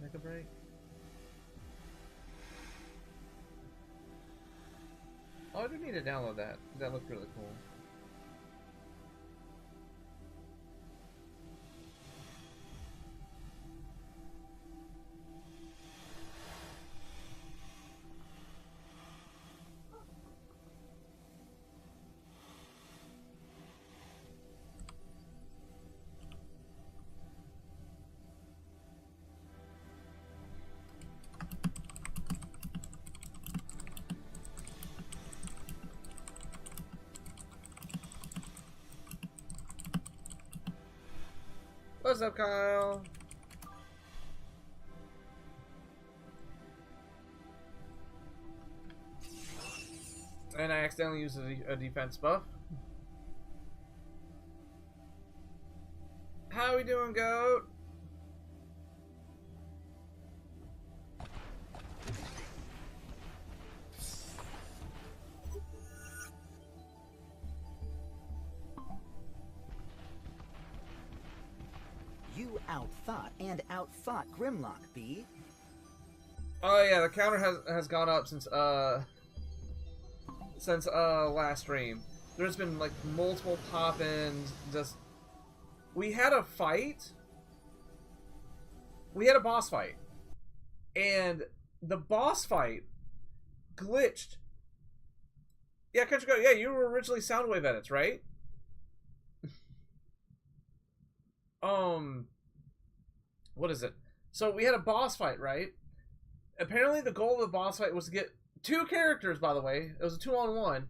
Make a break. Oh, I do need to download that. That looked really cool. What's up, Kyle? And I accidentally used a defense buff. How we doing, Goat? You outthought and outfought Grimlock, B. Oh yeah, the counter has gone up since last stream. There's been like multiple pop-ins. Just we had a fight. We had a boss fight, and the boss fight glitched. Yeah, Country Goat. Yeah, you were originally Soundwave edits, right? What is it? So we had a boss fight, right? Apparently the goal of the boss fight was to get 2 characters, by the way. It was a 2-on-1.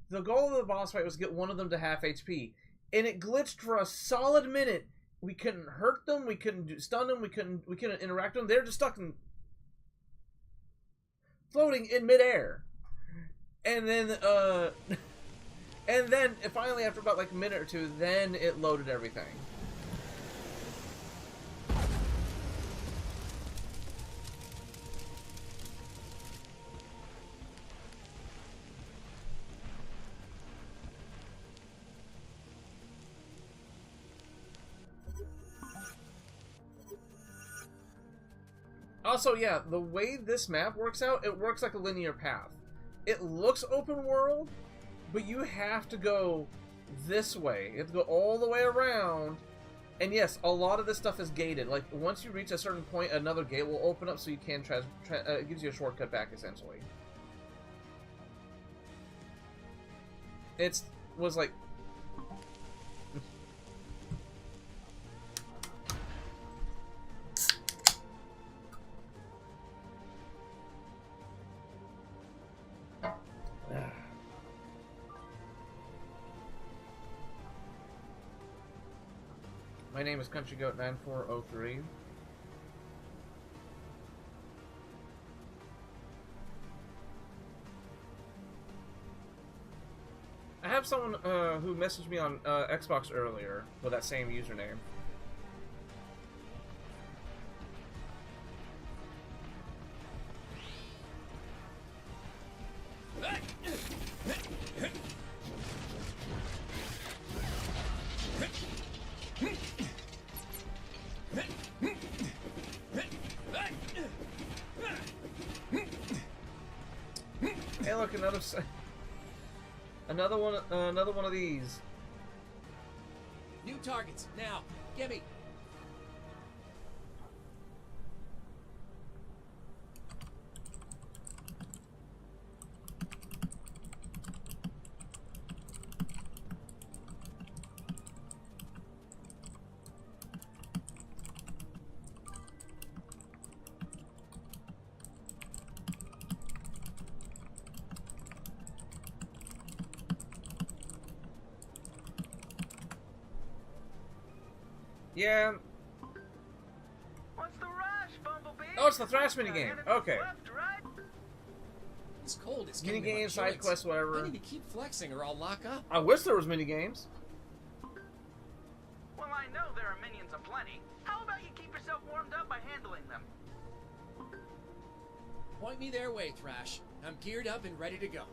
The goal of the boss fight was to get one of them to half HP. And it glitched for a solid minute. We couldn't hurt them, we couldn't stun them, we couldn't interact with them. They're just stuck in floating in midair. And then finally after about like a minute or two, then it loaded everything. Also, yeah, the way this map works out, it works like a linear path. It looks open world, but you have to go this way. You have to go all the way around. And yes, a lot of this stuff is gated. Like, once you reach a certain point, another gate will open up so you can it gives you a shortcut back, essentially. Was like... My name is CountryGoat9403. I have someone who messaged me on Xbox earlier with that same username. Hey, look, another one of these. New targets now. Gimme. Yeah. What's the rush, Bumblebee? Oh, it's the Thrash minigame. Okay. Left, right? This cold is getting Minigame, side quest, I whatever. need to keep flexing or I'll lock up. I wish there was minigames. Well, I know there are minions aplenty. How about you keep yourself warmed up by handling them? Point me their way, Thrash. I'm geared up and ready to go.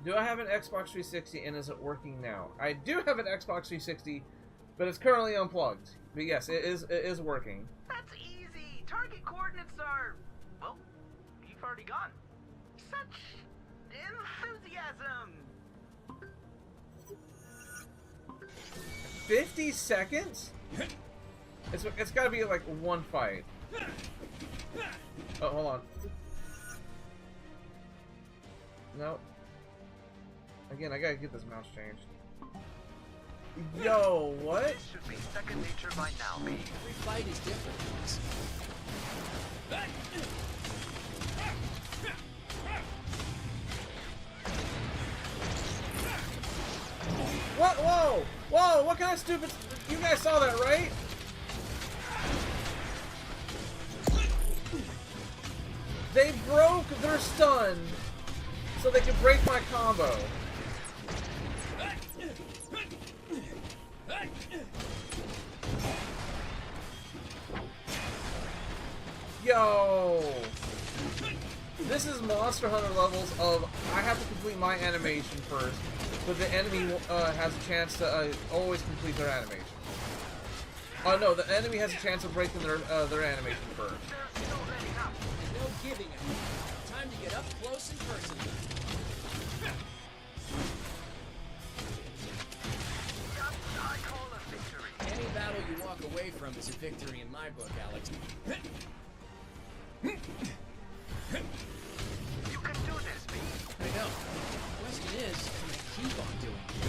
Do I have an Xbox 360 and is it working now? I do have an Xbox 360. But it's currently unplugged. But yes, it is working. That's easy. Target coordinates are... Well, you've already gone. Such enthusiasm. 50 seconds? It's gotta be like one fight. Oh, hold on. No. Again, I gotta get this mouse changed. Yo, what? This should be second nature by now, B. Every fight is different. What? Whoa! Whoa! What kind of stupid... You guys saw that, right? They broke their stun so they could break my combo. Yo! This is Monster Hunter levels of I have to complete my animation first, but the enemy has a chance to always complete their animation. Oh no, the enemy has a chance of breaking their animation first. There's no letting up. No giving it. Time to get up close and personal. I call a victory. Any battle you walk away from is a victory in my book, Alex. You can do this, B. I know. The question is, can I keep on doing it?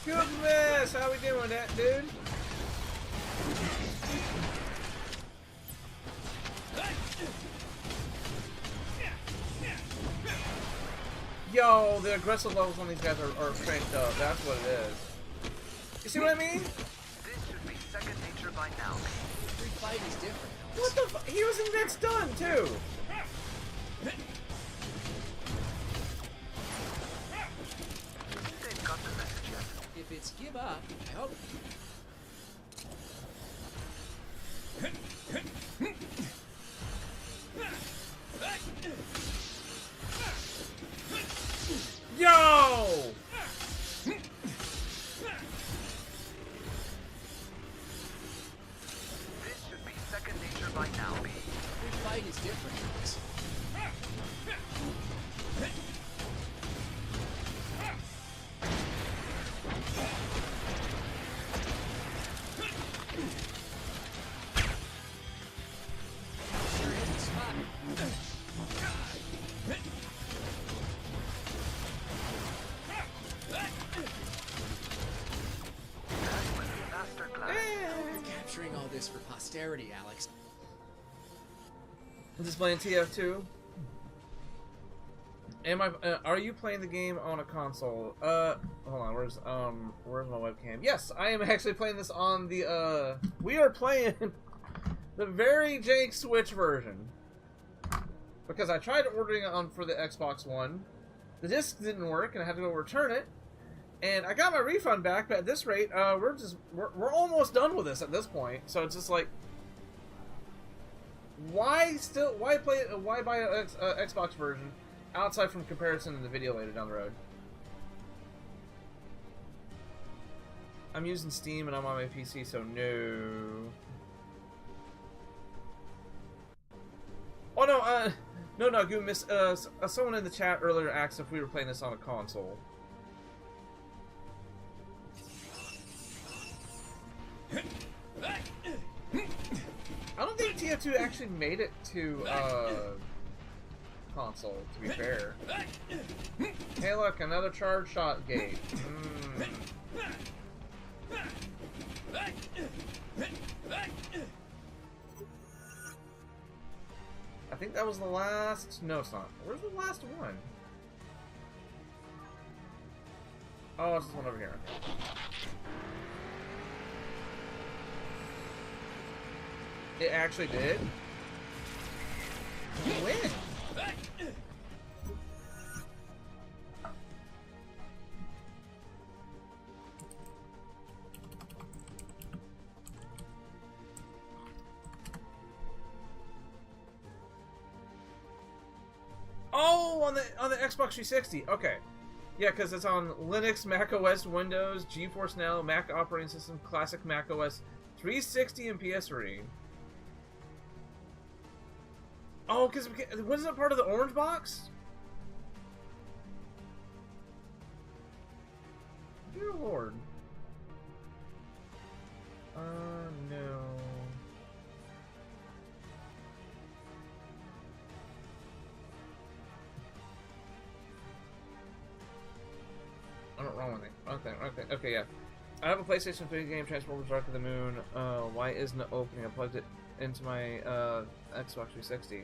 Goodness, how we doing that, dude? Yo, the aggressive levels on these guys are cranked up. That's what it is. You see what I mean? This should be second nature by now, B. Every fight is different, Alex. What the fu- He was in that stun, too! They've got the message yet. If it's give up, I hope. Yo! This should be second nature by now, B. Every fight is different, Alex. You're in the spot. Masterclass. You're capturing all this for posterity, Alex. I'm just playing TF2. Am I? Are you playing the game on a console? Hold on. Where's my webcam? Yes, I am actually playing this on the. We are playing the very jank Switch version because I tried ordering it on for the Xbox One. The disc didn't work, and I had to go return it. And I got my refund back, but at this rate, we're almost done with this at this point. So it's just like, why buy a Xbox version outside from comparison in the video later down the road? I'm using Steam and I'm on my PC, so no. Oh no, Goon Miss. Someone in the chat earlier asked if we were playing this on a console. I don't think TF2 actually made it to console, to be fair. Hey look, another charge shot gate. I think that was the last... No, it's not. Where's the last one? Oh, it's this one over here. It actually did? When? Oh, on the Xbox 360. Okay. Yeah, because it's on Linux, Mac OS, Windows, GeForce Now, Mac operating system, classic Mac OS, 360, and PS3. Oh, because wasn't it part of the orange box? Dear Lord. No. I don't wrong with it. Okay, yeah. I have a PlayStation 3 game, Transformers Dark of the Moon. Why isn't it opening? I plugged it into my Xbox 360.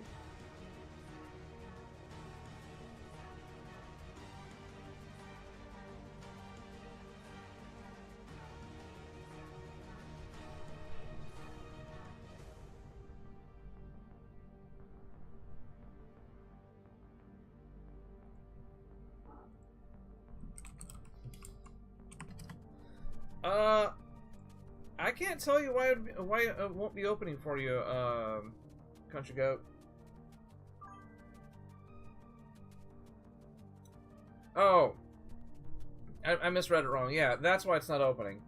I can't tell you why it won't be opening for you, Country Goat. Oh, I misread it wrong. Yeah, that's why it's not opening.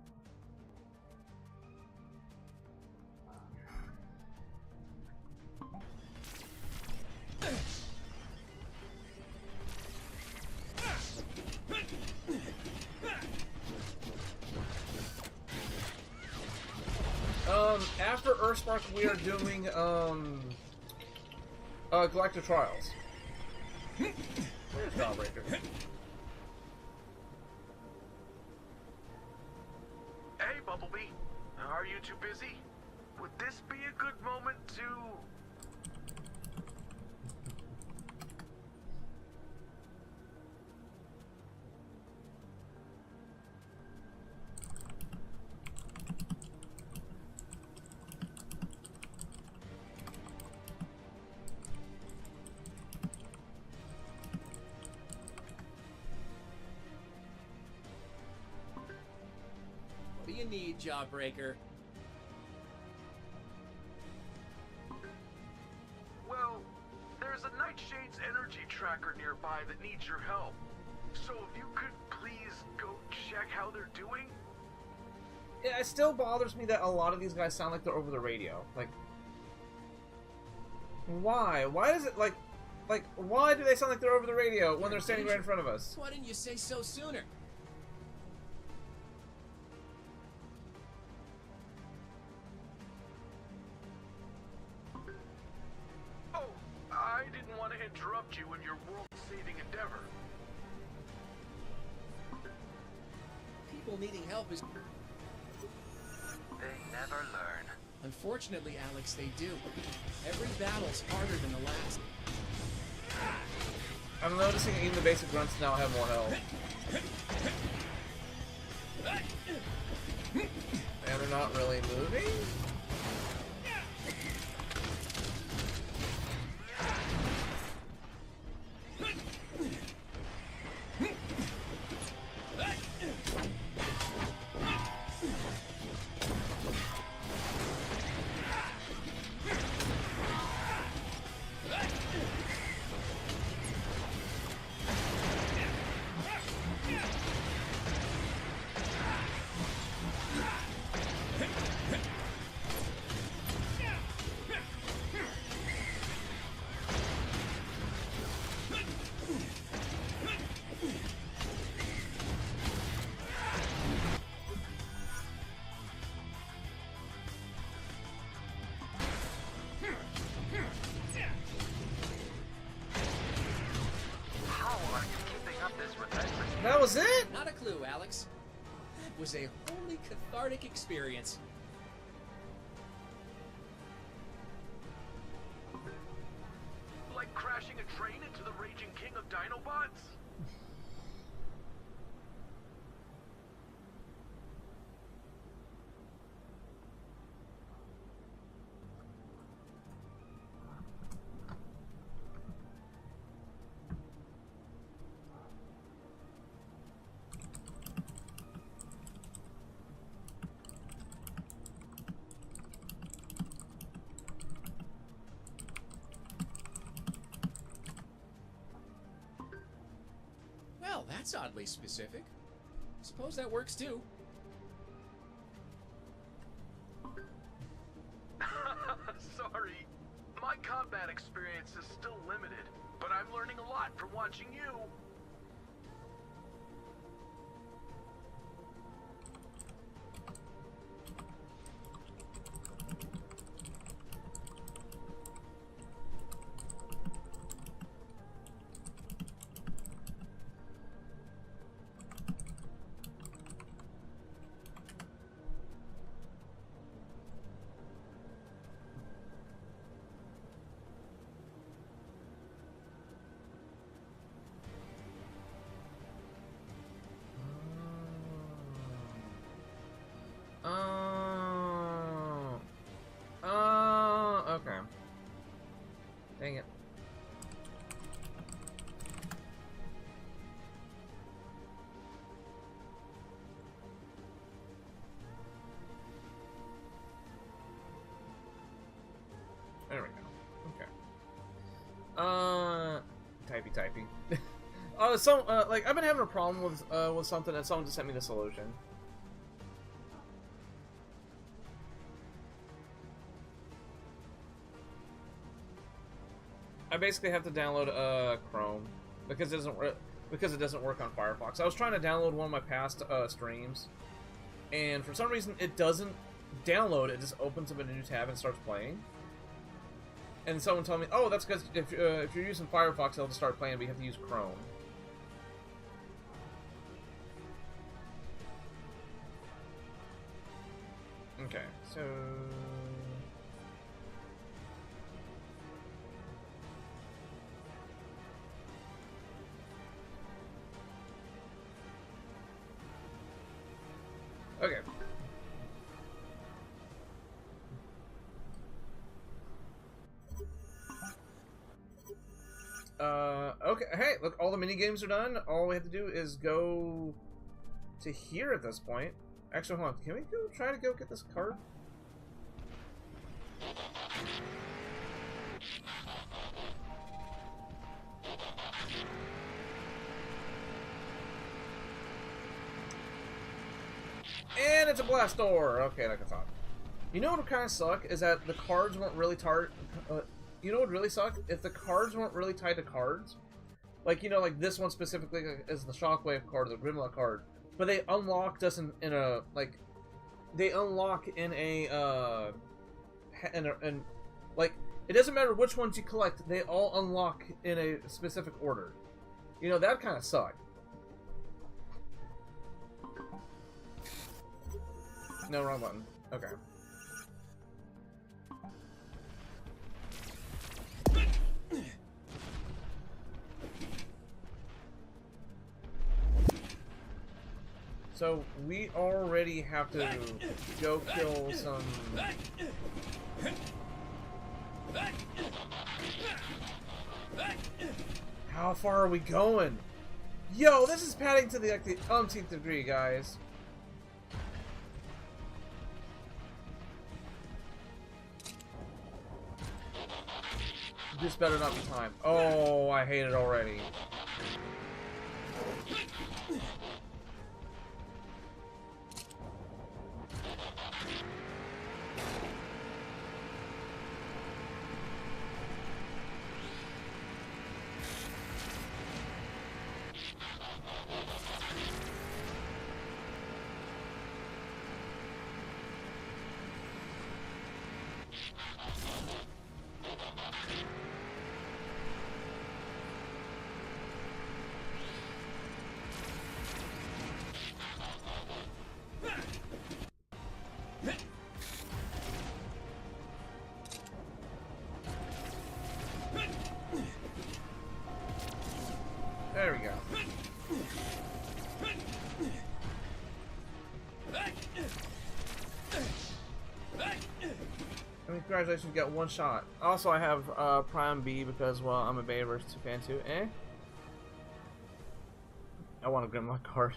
After earthspark, we are doing Galactic Trials. Where's Jawbreaker? Hey, Bumblebee. Are you too busy? Would this be a good moment to... What do you need, Jawbreaker? Well, there's a Nightshade's energy tracker nearby that needs your help. So if you could please go check how they're doing? Yeah, it still bothers me that a lot of these guys sound like they're over the radio. Like, why? Why does it, like, why do they sound like they're over the radio when they're standing right in front of us? Why didn't you say so sooner? Oh, I didn't want to interrupt you in your world-saving endeavor. People needing help is... They never learn. Unfortunately, Alex, they do. Every battle's harder than the last. I'm noticing even the basic grunts now have more health. And they're not really moving? That was it? Not a clue, Alex. That was a wholly cathartic experience. Like crashing a train into the raging king of Dinobots? That's oddly specific. Suppose that works too. Sorry. My combat experience is still limited, but I'm learning a lot from watching you. Okay. Dang it. There we go. Okay. Typey. Like, I've been having a problem with something, and someone just sent me the solution. I basically have to download Chrome because it doesn't work on Firefox. I was trying to download one of my past streams, and for some reason it doesn't download. It just opens up a new tab and starts playing. And someone told me, "Oh, that's because if you're using Firefox, it'll just start playing, but you have to use Chrome." Okay, so. Okay. Okay. Hey, look, all the mini games are done. All we have to do is go to here at this point. Actually, hold on. Can we go try to go get this card? And it's a blast door. Okay, like I thought. You know what would kind of suck is that the cards weren't really you know what would really suck? If the cards weren't really tied to cards. Like, you know, like this one specifically is the Shockwave card, the Grimlock card. But they unlocked us in a, like, they unlock in a, like, it doesn't matter which ones you collect, they all unlock in a specific order. You know, that kind of sucked. No, wrong button. Okay. So, we already have to go kill some... How far are we going? Yo, this is padding to the, like, the umpteenth degree, guys. This better not be time. Oh, I hate it already. There we go. I mean, congratulations, you got one shot. Also, I have Prime B because, well, I'm a Bayverse fan too. Eh? I want a Grimlock card.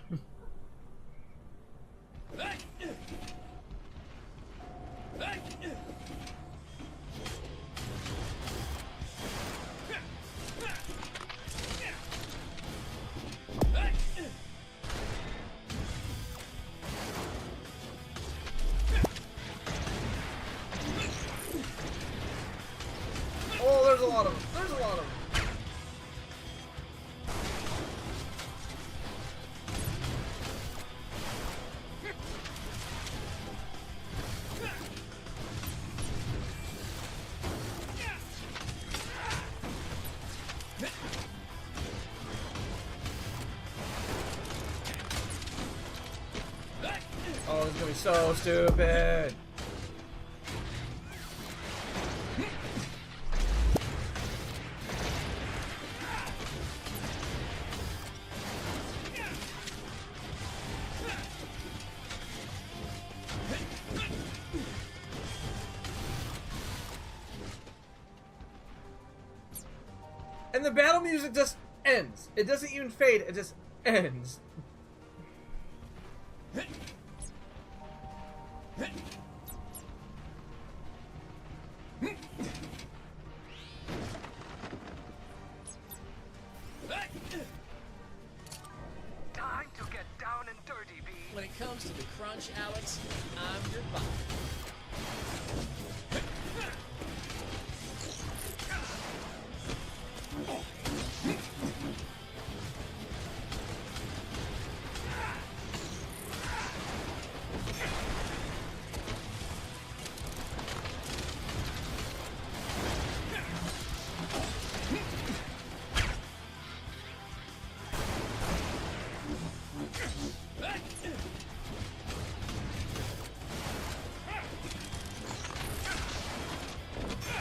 gonna be so stupid. And the battle music just ends. It doesn't even fade, it just ends. Time to get down and dirty, B. When it comes to the crunch, Alex, I'm your bot.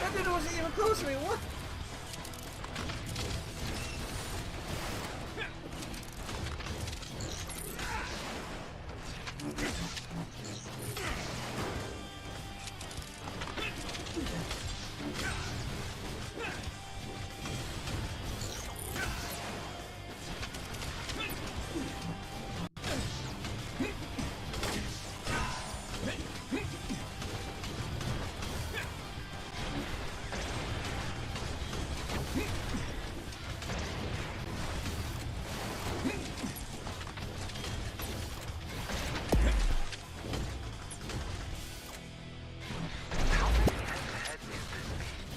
That dude wasn't even close to me, what?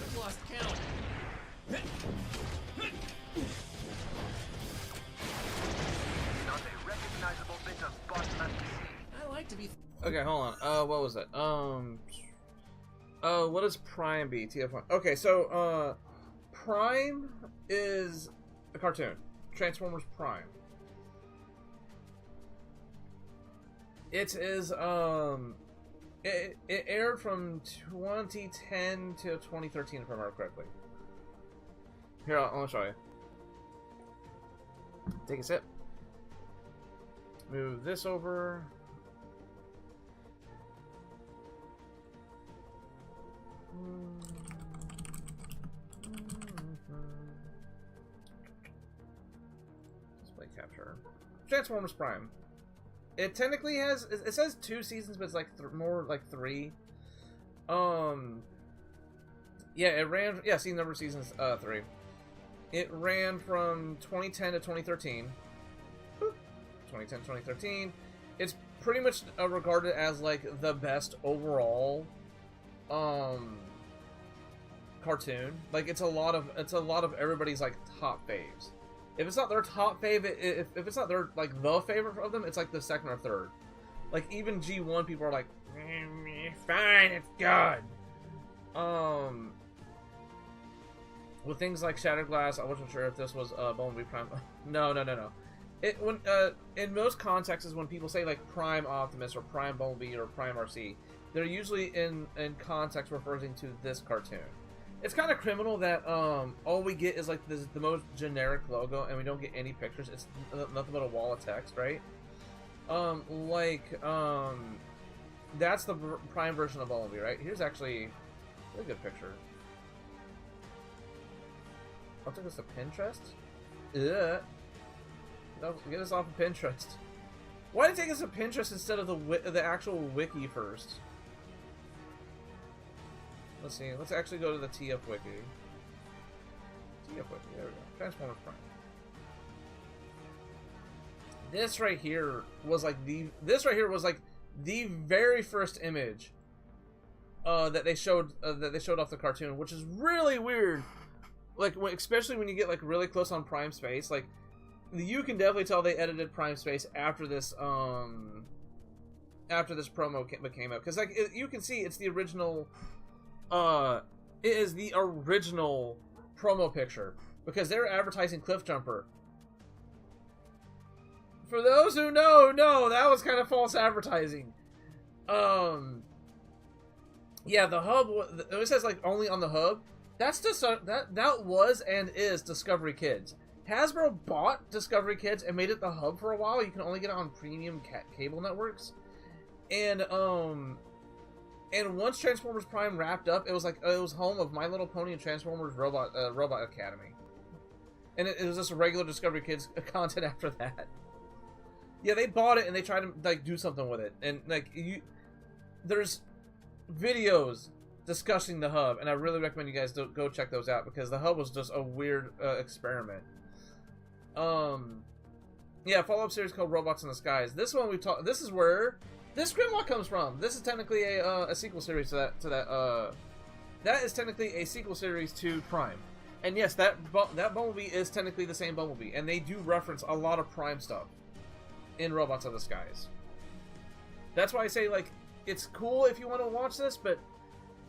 I've lost count. Not a recognizable bit of bot left to see. I like to be. Okay, hold on. What was it? What does Prime be? TF1. Okay, so, Prime is a cartoon. Transformers Prime. It is, it aired from 2010 to 2013, if I remember correctly. Here, I'll show you. Take a sip. Move this over. Display capture. Transformers Prime. It technically has. It says 2 seasons, but it's like more like 3. Yeah, it ran. Yeah, season number seasons 3. It ran from 2010 to 2013. 2010, 2013. It's pretty much regarded as like the best overall cartoon. Like it's a lot of everybody's like top faves. If it's not their top fave, if it's not their like the favorite of them, it's like the second or third. Like even G1 people are like, fine, it's good. With things like Shattered Glass, I wasn't sure if this was Bumblebee Prime. No. In most contexts, when people say like Prime Optimus or Prime Bumblebee or Prime RC, they're usually in context referring to this cartoon. It's kind of criminal that all we get is like the most generic logo and we don't get any pictures. It's nothing but a wall of text, right? That's the Prime version of Bumblebee, right? Here's actually a good picture. I'll take this to Pinterest. Ugh. No, get us off of Pinterest. Why did it take us to Pinterest instead of the actual wiki first? Let's see. Let's actually go to the TF wiki. TF wiki. There we go. Transformers Prime. This right here was like the. This right here was like the very first image that they showed off the cartoon, which is really weird. Like, especially when you get like really close on Prime Space, like you can definitely tell they edited Prime Space after this promo came out, because like you can see it's the original. It is the original promo picture because they're advertising Cliff Jumper. For those who know, no, that was kind of false advertising. Yeah, the hub. It says like only on the hub. That's just that was and is Discovery Kids. Hasbro bought Discovery Kids and made it the hub for a while. You can only get it on premium cable networks, and once Transformers Prime wrapped up, it was home of My Little Pony and Transformers Robot Academy, and it was just a regular Discovery Kids content after that. Yeah, they bought it and they tried to like do something with it, and like there's videos discussing the hub, and I really recommend you guys go check those out because the hub was just a weird experiment. Yeah, follow-up series called Robots in the Skies. This one this is where this Grimlock comes from. This is technically a sequel series to that. That is technically a sequel series to Prime. And yes, that Bumblebee is technically the same Bumblebee, and they do reference a lot of Prime stuff in Robots in the Skies. That's why I say like it's cool if you want to watch this, but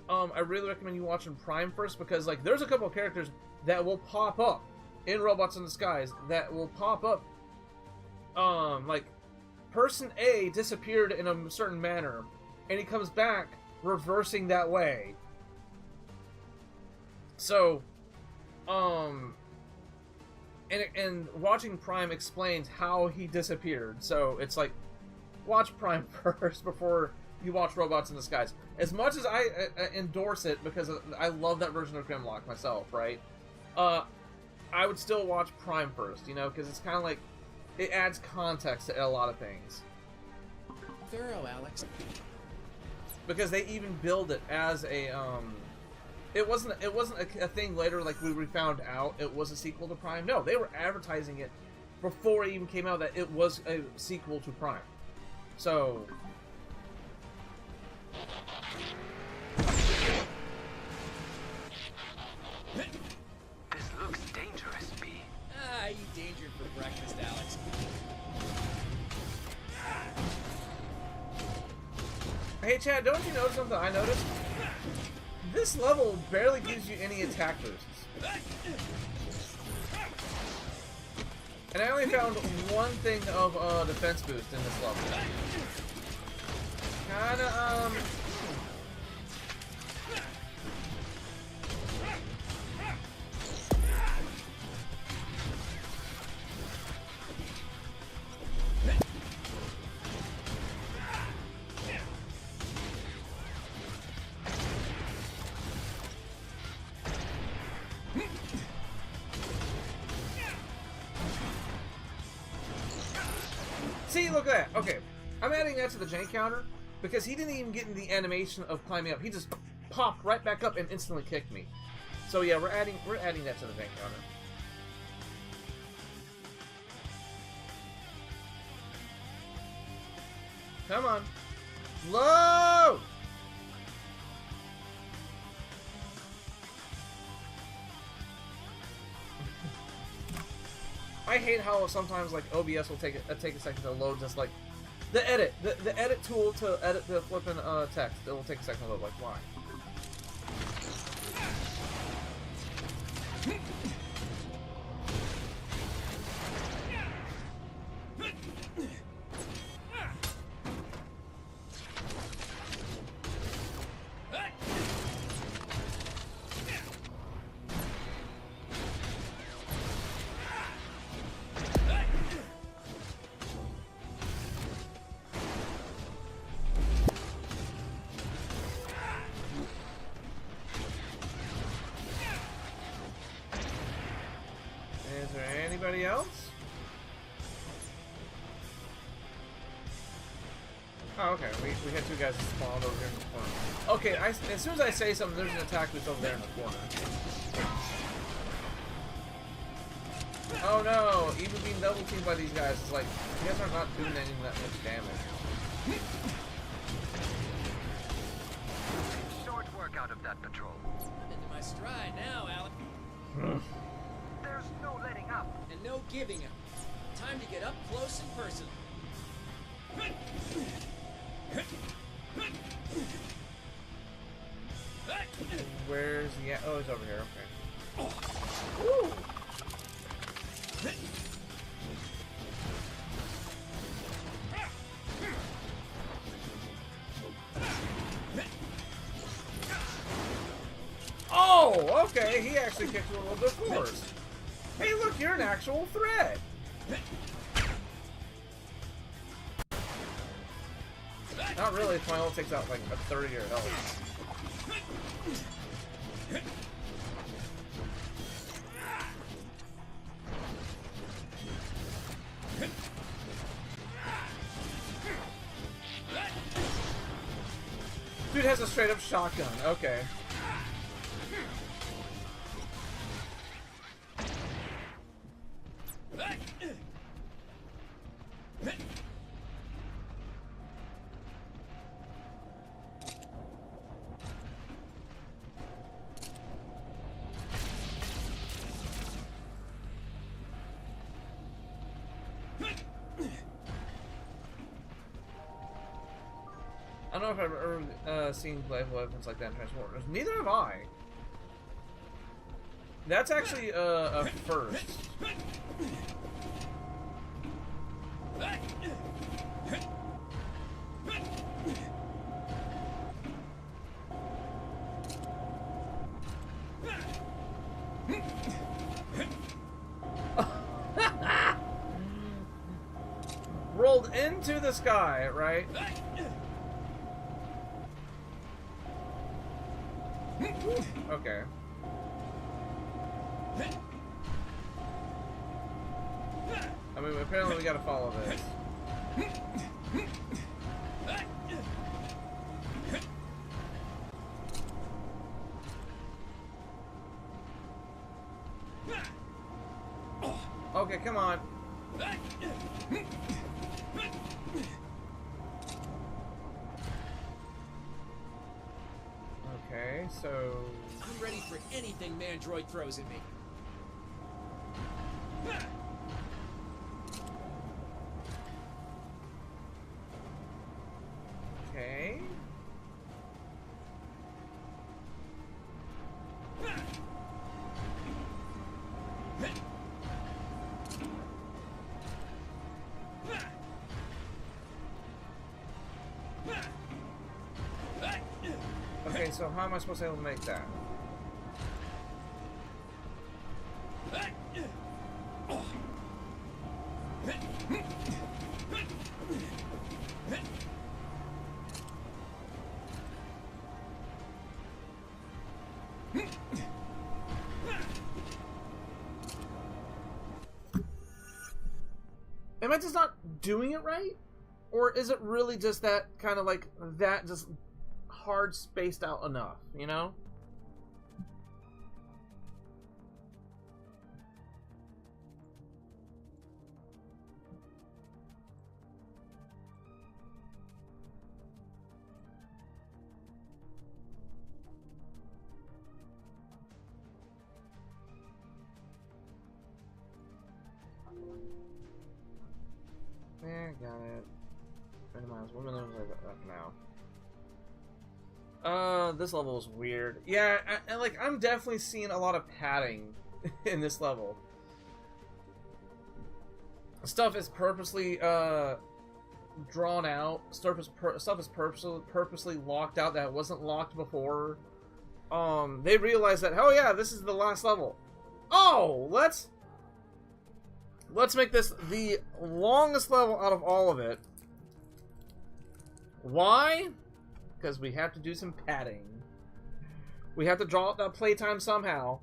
I really recommend you watching Prime first because like there's a couple of characters that will pop up in Robots in the Skies that will pop up. Like Person A disappeared in a certain manner, and he comes back reversing that way. So, and watching Prime explains how he disappeared. So it's like, watch Prime first before you watch Robots in the Skies. As much as I endorse it because I love that version of Grimlock myself, right? I would still watch Prime first, you know, because it's kind of like it adds context to a lot of things. Thorough, Alex. Because they even build it as a it wasn't a thing later like we found out it was a sequel to Prime. No, they were advertising it before it even came out that it was a sequel to Prime. So This looks dangerous, B. Ah, you dangered for breakfast, Alex. hey Chad, don't you notice something I noticed? This level barely gives you any attack boosts. And I only found one thing of defense boost in this level. Kinda, see, look at that. Okay, I'm adding that to the jank counter because he didn't even get in the animation of climbing up. He just popped right back up and instantly kicked me. So yeah, we're adding that to the jank counter. Come on, load. I hate how sometimes like OBS will take a second to load, just like the edit tool to edit the flipping text. It will take a second to load. Like why? Is there anybody else? Oh, okay. We had two guys that spawned over here in the corner. Okay, as soon as I say something, there's an attack boost over there in the corner. Oh no! Even being double teamed by these guys is like, you guys are not doing any that much damage. Short work out of that patrol. I'm into my stride now, Alex. There's no letting up. And no giving up. Time to get up close and personal. Where's the... Oh, he's over here. Okay. Woo! Oh, okay. He actually kicked you a little bit force. Hey, look, you're an actual threat. Not really. My ult takes out like a third of your health. Dude has a straight up shotgun. Okay. I don't know if I've ever seen playable weapons like that in Transformers. Neither have I. That's actually a first. Rolled into the sky, right? Okay. I mean, apparently we gotta follow this. Okay, come on. Okay, so... I'm ready for anything Mandroid throws at me. Okay. Okay, so how am I supposed to be able to make that? Am I just not doing it right? Or is it really just that kind of like that just hard spaced out enough, you know? Yeah, got it. Randomized 1 minute like that now. This level is weird. Yeah, I'm definitely seeing a lot of padding in this level. Stuff is purposely drawn out. Stuff is purposely locked out that wasn't locked before. They realized that, oh yeah, this is the last level. Oh, let's make this the longest level out of all of it. Why? Because we have to do some padding. We have to draw out that playtime somehow.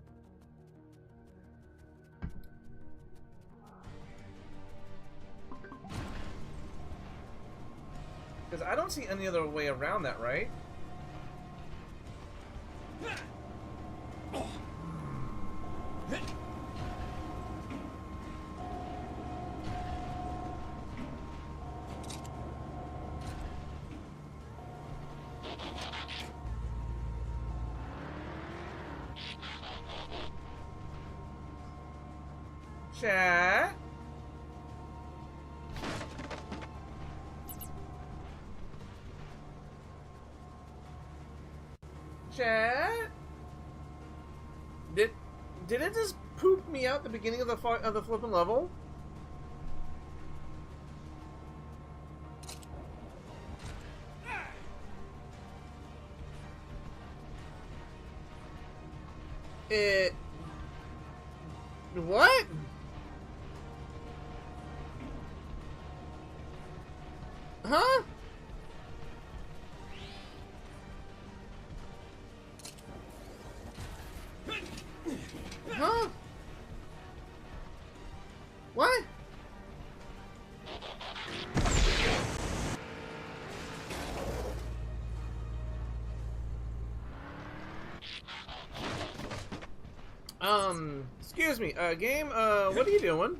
Because I don't see any other way around that, right? Chat. Chat. Did it just poop me out at the beginning of the flipping level? It... What? Huh? Huh? What? Excuse me, game, what are you doing?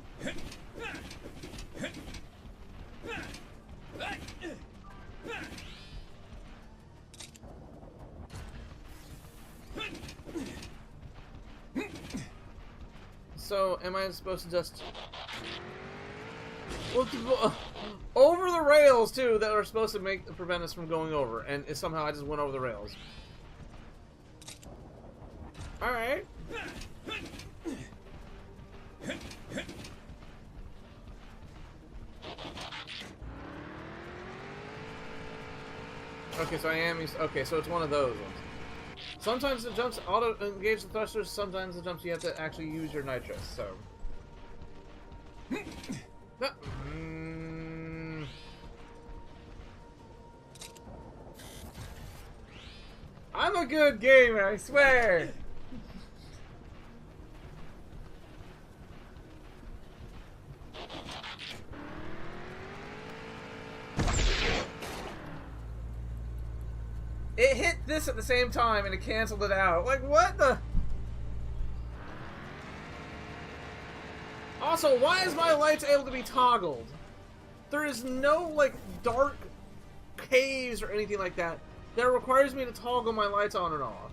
So, am I supposed to just... Well, over the rails, too, that are supposed to prevent us from going over, and somehow I just went over the rails. Alright. Okay, so I am used... Okay, so it's one of those ones. Sometimes the jumps auto-engage the thrusters, sometimes the jumps you have to actually use your nitrous, so... I'm a good gamer, I swear! It hit this at the same time and it canceled it out. Like, what the... Also, why is my lights able to be toggled? There is no, like, dark caves or anything like that that requires me to toggle my lights on and off.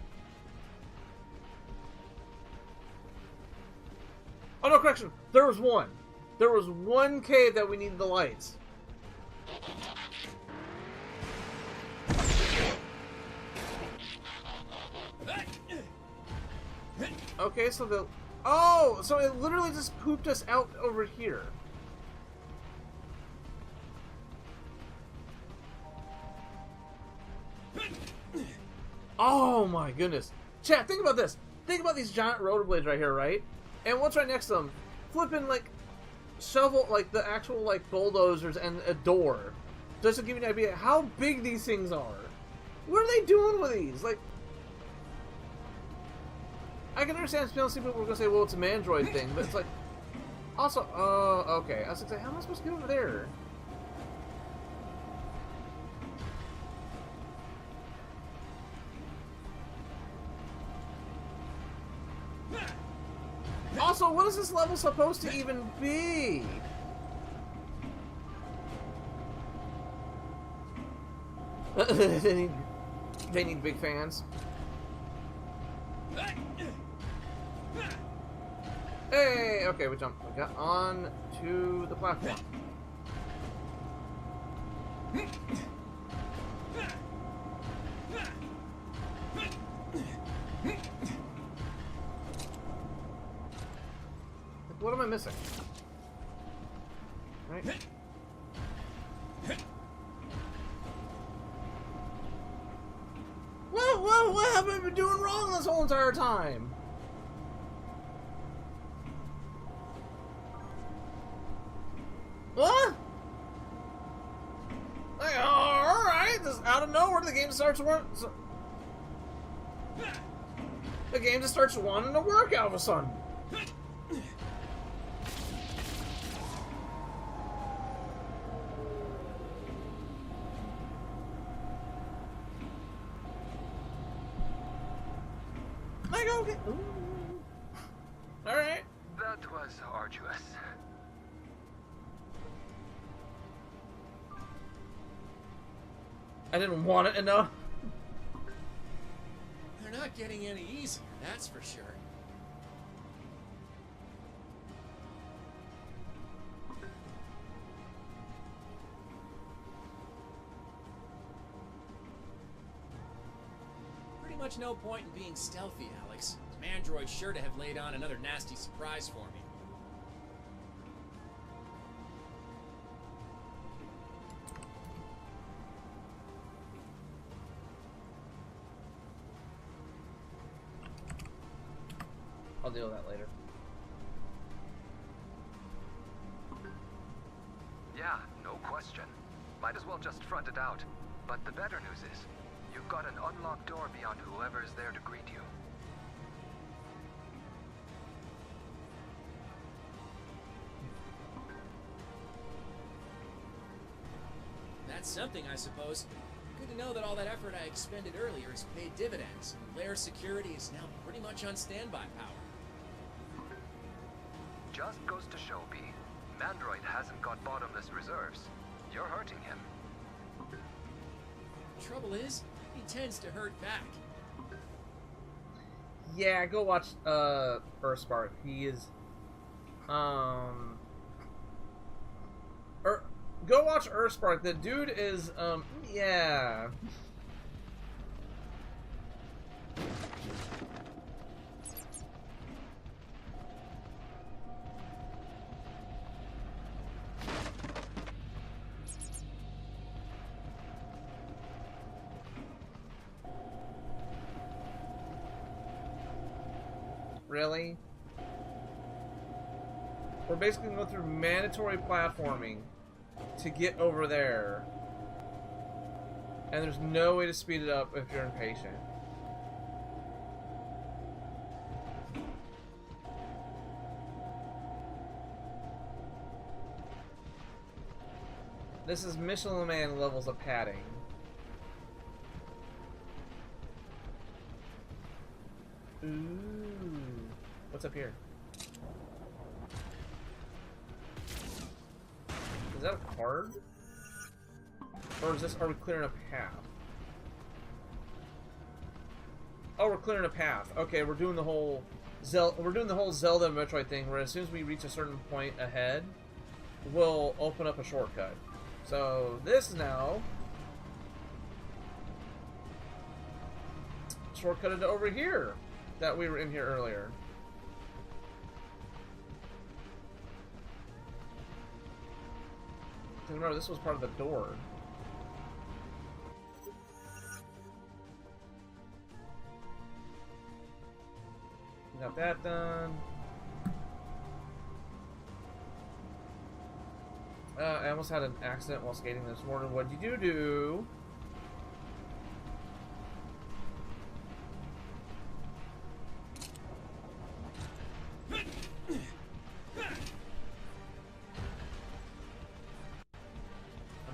Oh, no, correction. There was one. There was one cave that we needed the lights. Okay, so the... Oh! So it literally just pooped us out over here. Oh my goodness. Chat, think about this. Think about these giant rotor blades right here, right? And what's right next to them? Flipping, like, shovel, like, the actual, like, bulldozers and a door. Just to give you an idea how big these things are. What are they doing with these? Like... I can understand some people were going to say, well, it's a Mandroid thing, but it's like... Also, okay. I was going to say, how am I supposed to get over there? Also, what is this level supposed to even be? They need big fans. Hey, okay, we jumped. We got on to the platform. What am I missing? Right. What have I been doing wrong this whole entire time? What? Like, oh, alright, just out of nowhere the game starts working. The game just starts wanting to work all of a sudden. Like, okay. Alright. That was arduous. I didn't want it enough. They're not getting any easier, that's for sure. Pretty much no point in being stealthy, Alex. Mandroid's sure to have laid on another nasty surprise for me. I'll deal with that later. Yeah, no question. Might as well just front it out. But the better news is, you've got an unlocked door beyond whoever is there to greet you. That's something, I suppose. Good to know that all that effort I expended earlier has paid dividends. Lair security is now pretty much on standby power. Just goes to show, B. Mandroid hasn't got bottomless reserves. You're hurting him. Trouble is, he tends to hurt back. Yeah, go watch earthspark. He is go watch earthspark. The dude is yeah. Really? We're basically going through mandatory platforming to get over there. And there's no way to speed it up if you're impatient. This is Michelin Man levels of padding. Ooh. What's up here? Is that a card? Or is this, are we clearing a path? Oh, we're clearing a path. Okay, we're doing the whole Zelda Metroid thing where as soon as we reach a certain point ahead, we'll open up a shortcut. So this is now shortcutted to over here that we were in here earlier. Remember, this was part of the door. Got that done. I almost had an accident while skating this morning. What'd you do?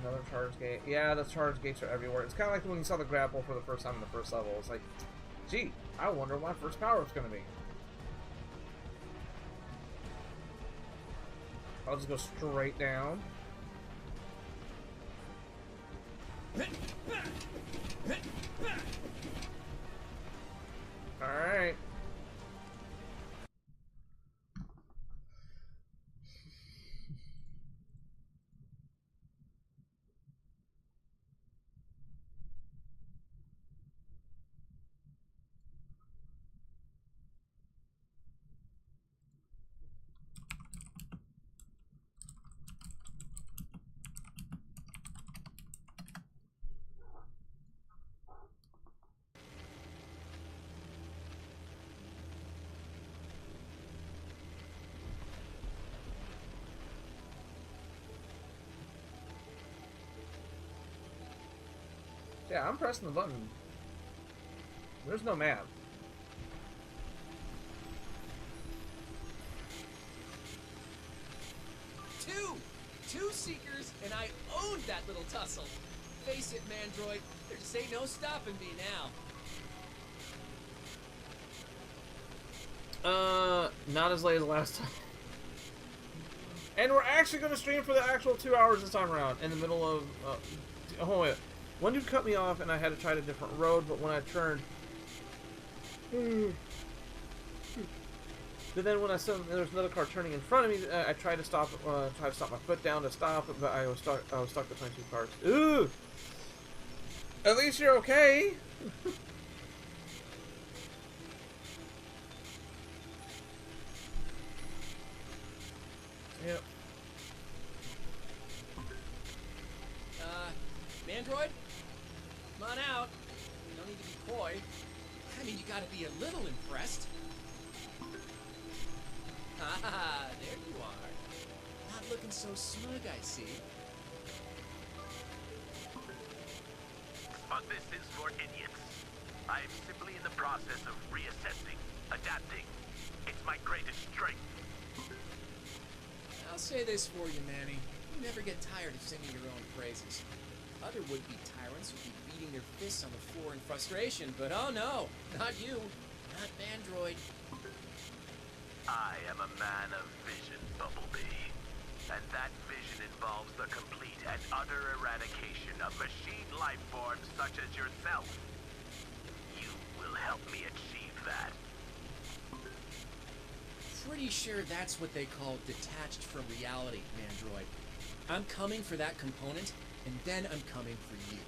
Another charge gate. Yeah, the charge gates are everywhere. It's kind of like when you saw the grapple for the first time in the first level. It's like, gee, I wonder what my first power is going to be. I'll just go straight down. Alright. Yeah, I'm pressing the button. There's no map. Two Seekers, and I owned that little tussle. Face it, Mandroid, there just ain't no stopping me now. Not as late as last time. And we're actually going to stream for the actual 2 hours this time around. In the middle of... oh, wait. One dude cut me off and I had to try a different road, but when I turned... But then when I saw there was another car turning in front of me, I tried to stop my foot down to stop, but I was stuck between two cars. Ooh! At least you're okay! Yep. Mandroid? Come on out. You don't need to be coy. I mean, you gotta be a little impressed. Ah, there you are. Not looking so smug, I see. Smugness is for idiots. I'm simply in the process of reassessing, adapting. It's my greatest strength. I'll say this for you, Manny. You never get tired of singing your own praises. Other would-be tyrants would be beating their fists on the floor in frustration, but oh no, not you. Not Mandroid. I am a man of vision, Bumblebee. And that vision involves the complete and utter eradication of machine life forms such as yourself. You will help me achieve that. Pretty sure that's what they call detached from reality, Mandroid. I'm coming for that component, and then I'm coming for you.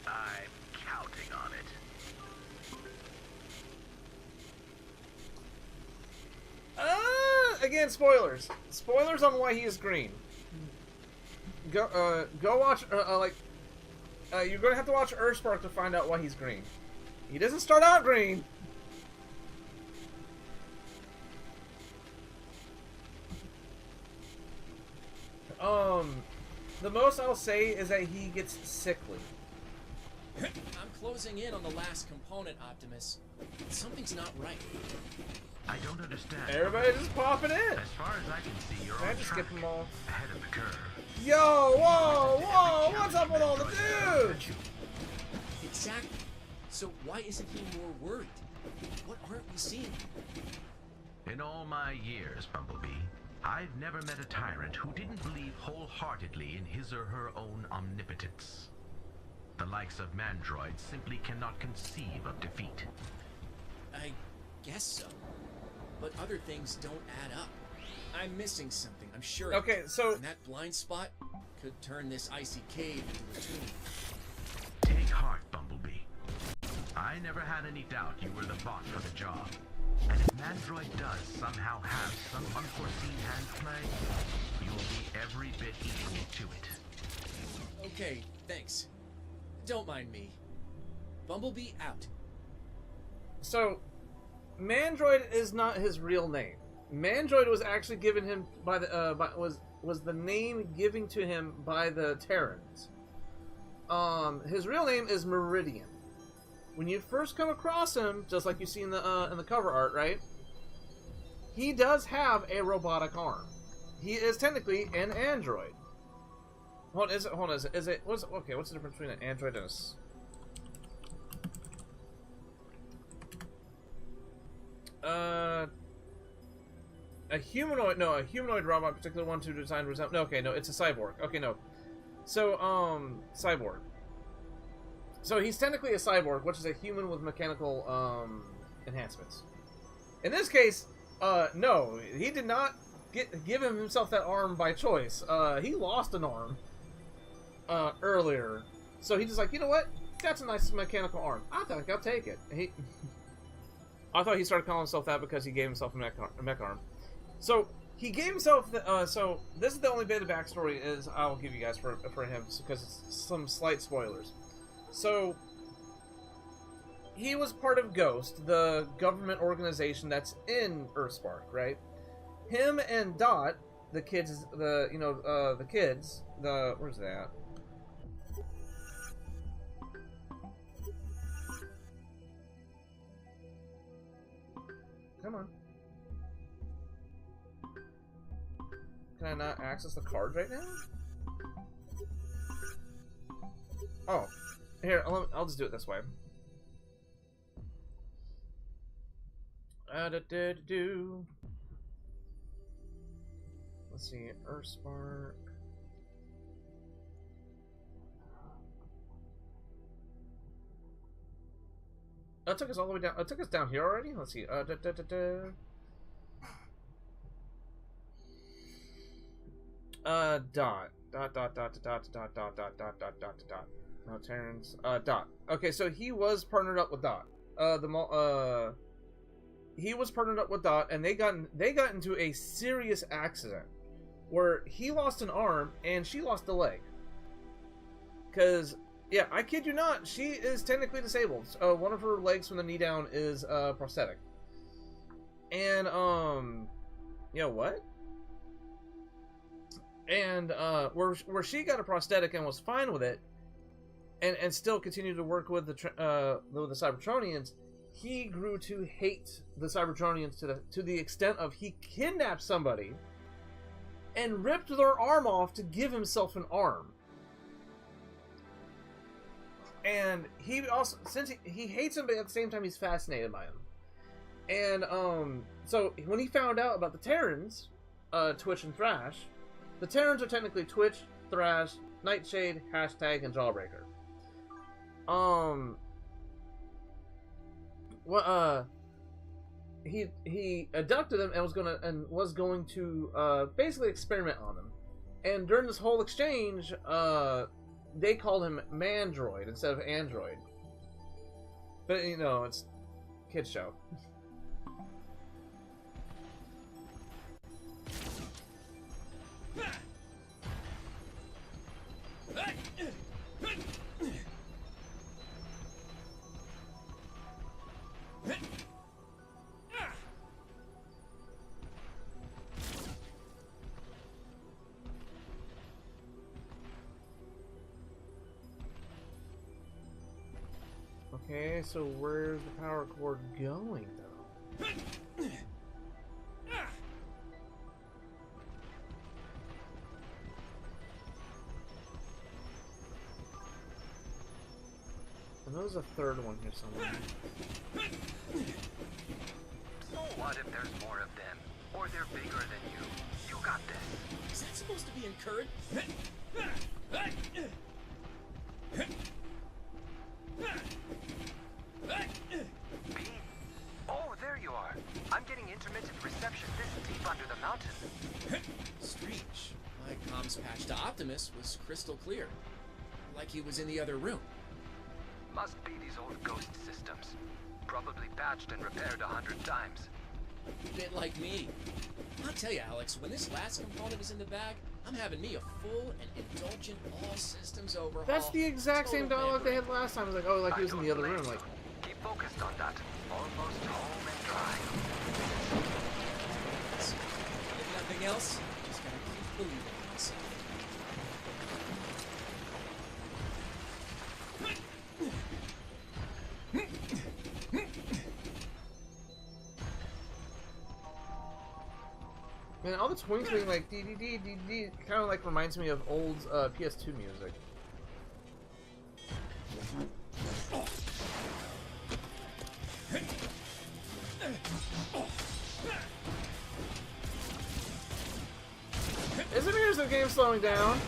I'm counting on it. Again, spoilers. Spoilers on why he is green. Go watch, you're gonna have to watch Earthspark to find out why he's green. He doesn't start out green. The most I'll say is that he gets sickly. I'm closing in on the last component, Optimus. Something's not right. I don't understand. Everybody just popping in. As far as I can see, you're Can I on just track, skip them all? ahead of the curve. Yo, whoa, what's up with all the dudes? Exactly. So why isn't he more worried? What aren't we seeing? In all my years, Bumblebee, I've never met a tyrant who didn't believe wholeheartedly in his or her own omnipotence. The likes of Mandroid simply cannot conceive of defeat. I guess so. But other things don't add up. I'm missing something, I'm sure. Okay, so And that blind spot could turn this icy cave into a tomb. Take heart, Bumblebee. I never had any doubt you were the bot for the job. And if Mandroid does somehow have some unforeseen hand play, you'll be every bit equal to it. Okay, thanks. Don't mind me. Bumblebee out. So, Mandroid is not his real name. Mandroid was actually given him by the was the name given to him by the Terrans. His real name is Meridian. When you first come across him, just like you see in the cover art, right? He does have a robotic arm. He is technically an android. Hold on, is it? What's the difference between an android and a humanoid? No, a humanoid robot, particular one to design resemble. No, okay, no, it's a cyborg. Okay, no. So, cyborg. So he's technically a cyborg, which is a human with mechanical enhancements. In this case, no, he did not give himself that arm by choice. He lost an arm earlier, so he's just like, you know what? That's a nice mechanical arm. I think I'll take it. I thought he started calling himself that because he gave himself a mech arm. So he gave himself. So this is the only bit of backstory is I will give you guys for him because it's some slight spoilers. So he was part of Ghost, the government organization that's in Earthspark, right? Him and Dot, the kids, where's that? Come on. Can I not access the card right now? Oh. Here, I'll just do it this way. Let's see, Earthspark. That took us all the way down. It took us down here already. Let's see. Dot. No, Terrence. Dot. Okay, so he was partnered up with Dot. He was partnered up with Dot, and they got into a serious accident where he lost an arm and she lost a leg. Cause yeah, I kid you not, she is technically disabled. One of her legs from the knee down is prosthetic. And yeah, what? And where she got a prosthetic and was fine with it, and still continued to work with the Cybertronians, he grew to hate the Cybertronians to the extent of he kidnapped somebody and ripped their arm off to give himself an arm. And he also, since he hates him, but at the same time he's fascinated by him. And so when he found out about the Terrans, Twitch and Thrash, the Terrans are technically Twitch, Thrash, Nightshade, Hashtag, and Jawbreaker. He abducted them and was going to basically experiment on them. And during this whole exchange, they called him Mandroid instead of Android. But you know, it's a kid's show. Okay, so where's the power cord going, though? I know there's a third one here somewhere. What if there's more of them? Or they're bigger than you? You got this. Is that supposed to be encouraged? Oh, there you are. I'm getting intermittent reception this deep under the mountain. Strange. My comms patch to Optimus was crystal clear. Like he was in the other room. Must be these old ghost systems. Probably patched and repaired 100 times. Bit like me. I'll tell you, Alex, when this last component is in the bag, I'm having me a full and indulgent all systems overhaul. That's the exact same Total dialogue they pampering. had last time. It was like, oh, like he was in the other room. Like, Keep focused on that. Almost home and dry. If nothing else, just gotta keep believing in myself. man, all the twinkling, like dee dee dee dee dee, kind of like reminds me of old PS2 music. Is the music game slowing down?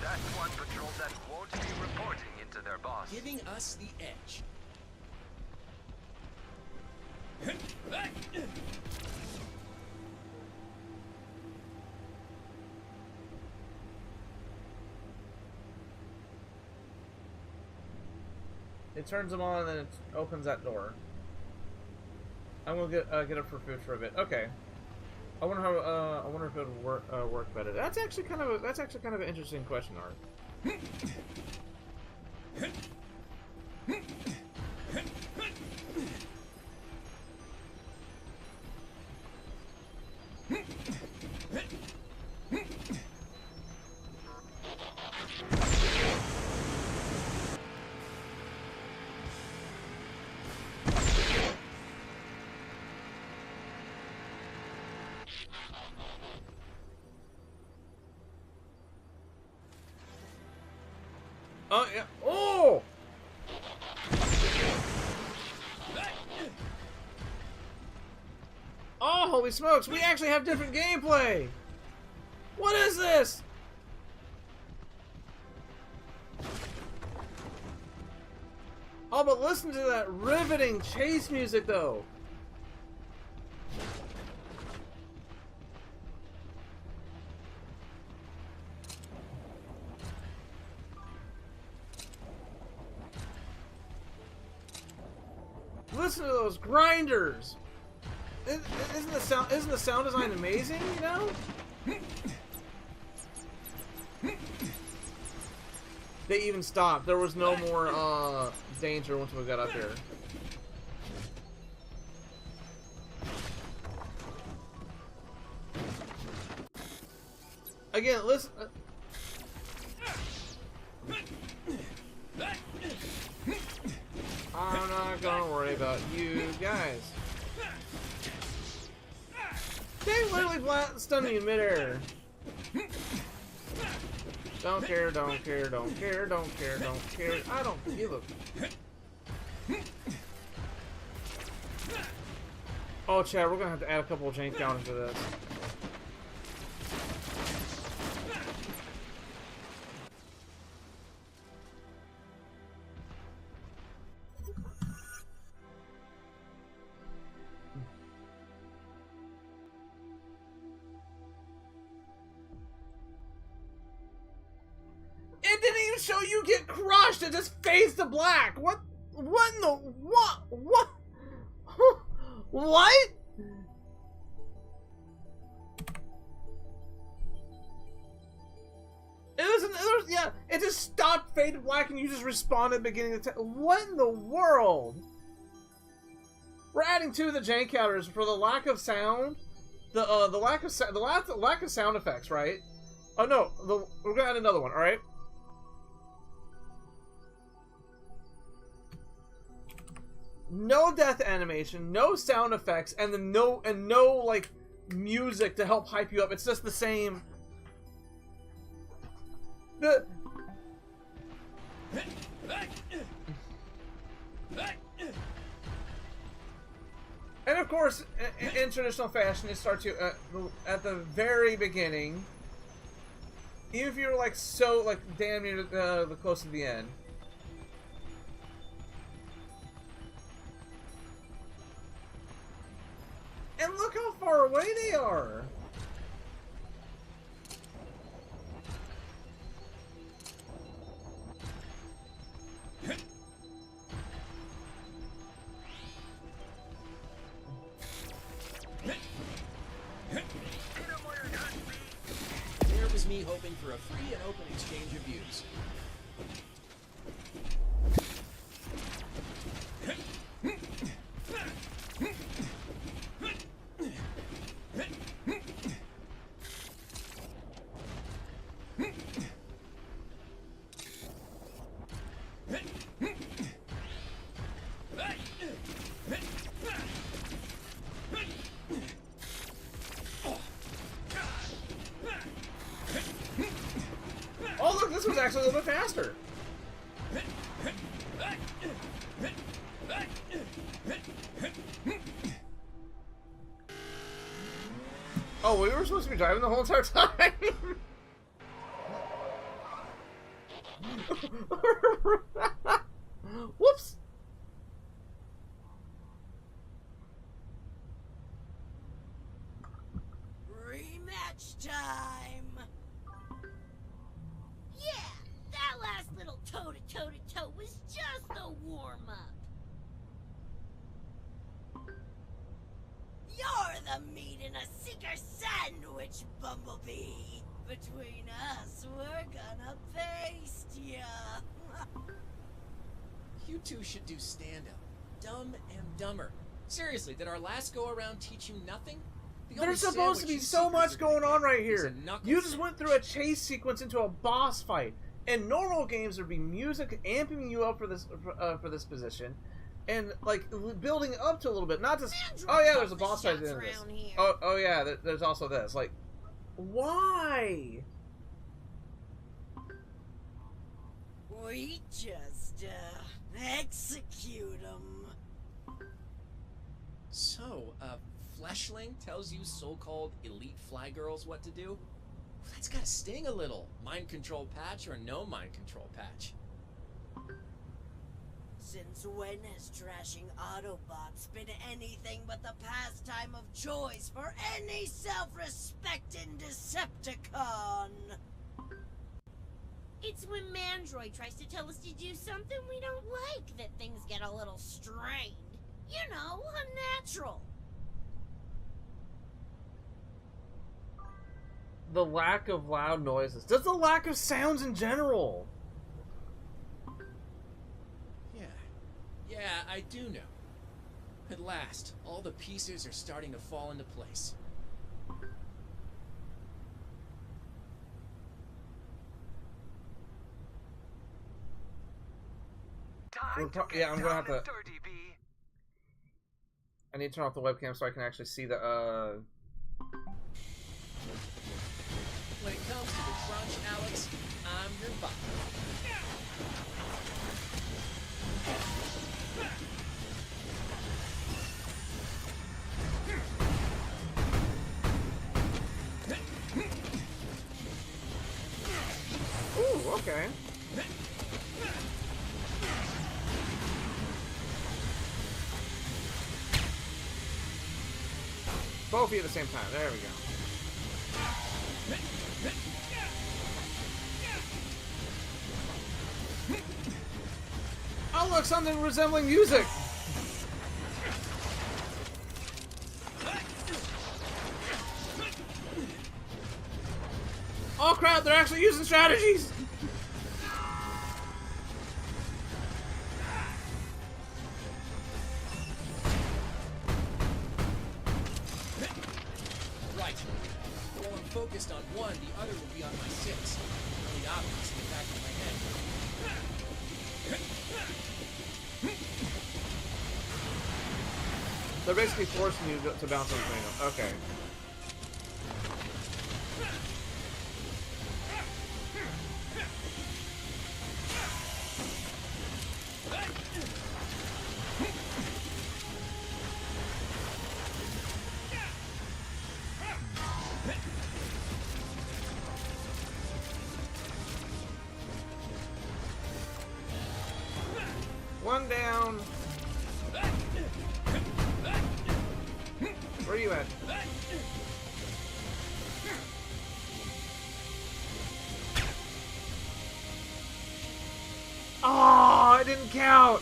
That's one patrol that won't be reporting into their boss. Giving us the edge. It turns them on and then it opens that door. I'm gonna get up for food for a bit. Okay. I wonder how. I wonder if it would work better. That's actually kind of an interesting question, Art. Oh yeah. Oh! Oh, holy smokes! We actually have different gameplay. What is this? Oh, but listen to that riveting chase music, though. Listen to those grinders. Isn't the sound design amazing? You know. They even stopped. There was no more danger once we got up here. Again, listen. I'm not gonna worry about you guys. They literally stunned me in midair. Don't care, don't care, don't care, don't care, don't care. I don't give a... Oh, Chad, we're gonna have to add a couple of jank counters to this. It didn't even show you get crushed. It just fades to black. What? What in the what? What? What? It was yeah. It just stopped fade to black, and you just respawned at the beginning of the. What in the world? We're adding 2 of the jank counters for the lack of sound. The lack of sound effects, right? Oh no, we're gonna add another one. All right. No death animation, no sound effects, and then no like music to help hype you up. It's just the same. And of course, in traditional fashion, it starts you at the very beginning. Even if you're like so like damn near the close to the end. And look how far away they are! There was me hoping for a free and open exchange of views. Oh look, this was actually a little bit faster. Oh, we were supposed to be driving the whole entire time. Whoops. Rematch time! Yeah, that last little toe-to-toe-to-toe was just a warm-up. You're the meat in a Seeker sandwich, Bumblebee. Between us, we're gonna paste ya. You two should do stand-up. Dumb and Dumber. Seriously, did our last go-around teach you nothing? There's supposed to be so much going on right here. You just went through a chase sequence into a boss fight. In normal games, there'd be music amping you up for this position, and like building up to a little bit. Not just oh yeah, there's a boss fight in this. Oh yeah, there's also this. Like, why? We just execute them. So, Fleshling tells you so-called elite fly girls what to do? That's gotta sting a little. Mind control patch or no mind control patch? Since when has trashing Autobots been anything but the pastime of choice for any self-respecting Decepticon? It's when Mandroid tries to tell us to do something we don't like that things get a little strained. natural. The lack of loud noises. Just the lack of sounds in general. Yeah, I do know. At last, all the pieces are starting to fall into place. Yeah, I'm gonna have to. I need to turn off the webcam so I can actually see the. When it comes to the crunch, Alex, I'm your bot. Ooh, okay. Both of you at the same time. There we go. Oh, look, something resembling music. Oh crap, they're actually using strategies. Right. While I'm focused on one, the other will be on my 6. Really obvious in the back of my head. They're basically forcing you to bounce on between them. Okay. One down. Where are you at? Oh, it didn't count.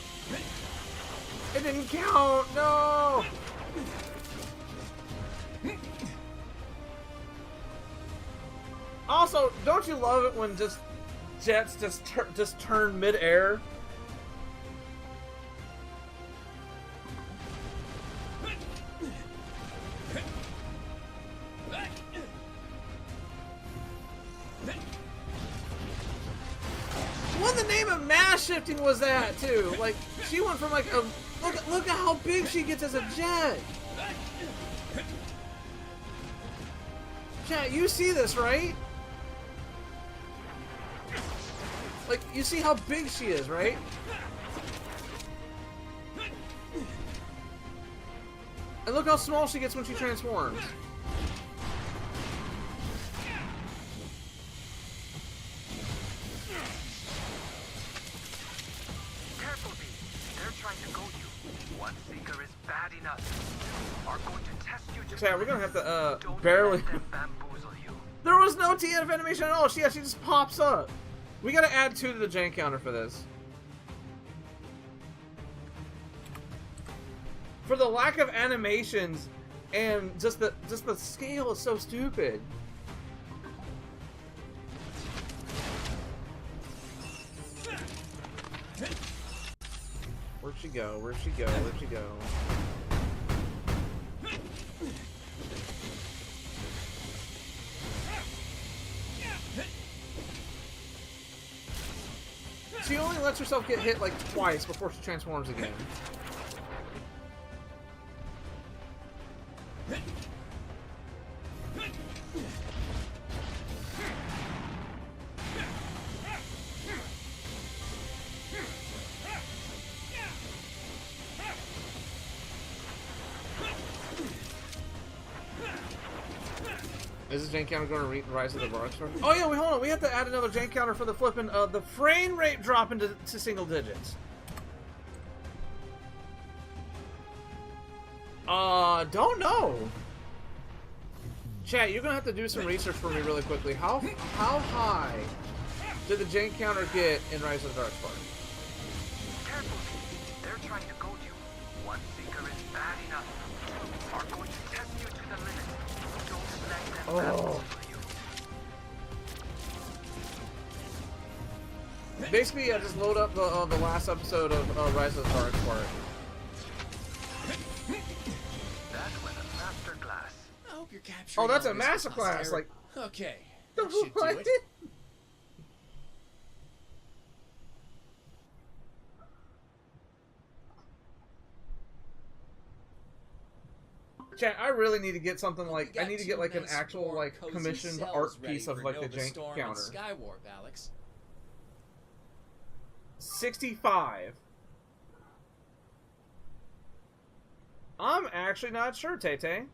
It didn't count. No. Also, don't you love it when just jets just turn mid-air? What the name of mass shifting was that too? Like she went from like a look at how big she gets as a jet. Chat, you see this, right? Like you see how big she is, right? And look how small she gets when she transforms. Careful, B. They're trying to goad you. One seeker is bad enough. Are going to test you to Chat, we're gonna have to Don't barely. let them bamboozle you. There was no TF animation at all. She just pops up. We gotta add 2 to the jank counter for this. For the lack of animations and just the scale is so stupid. Where'd she go? Where'd she go? Where'd she go? She only lets herself get hit like twice before she transforms again. Is this jank counter going to rise to the bar store? Oh yeah, wait, hold on. We have to add another jank counter for the flipping the frame rate drop into single digits. Don't know. Chat, you're gonna have to do some research for me really quickly. How high did the jank counter get in Rise of the Darkspark? Careful, B. They're trying to goad you. One seeker is bad enough. Oh. Basically, I just load up the last episode of Rise of the earthspark. That was a masterclass. I hope you're capturing. Oh, that's a all this for masterclass! posterity. Like, Okay, that should do what? it. Chat, I really need to get something We like got I need to two get like an nice, actual warm, like cozy commissioned cells art ready piece of for like the Nova jank Storm counter. and Skywarp, Alex. 65. I'm actually not sure, Tay-Tay.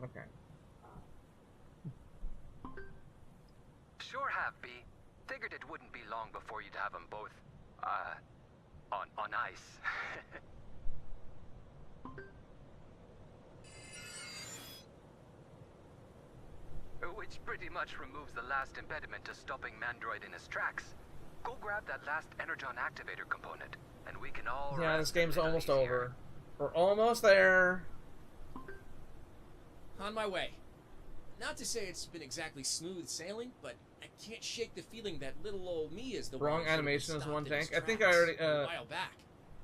Okay. Sure have, B. Figured it wouldn't be long before you'd have them both, on ice. Which pretty much removes the last impediment to stopping Mandroid in his tracks. Go grab that last Energon activator component, and we can all Yeah, this rest a game's little almost easier. over. We're almost there. On my way. Not to say it's been exactly smooth sailing, but I can't shake the feeling that little old me is the Wrong one who should've been animation is stopped one in his tank. I think I tracks already, a while back.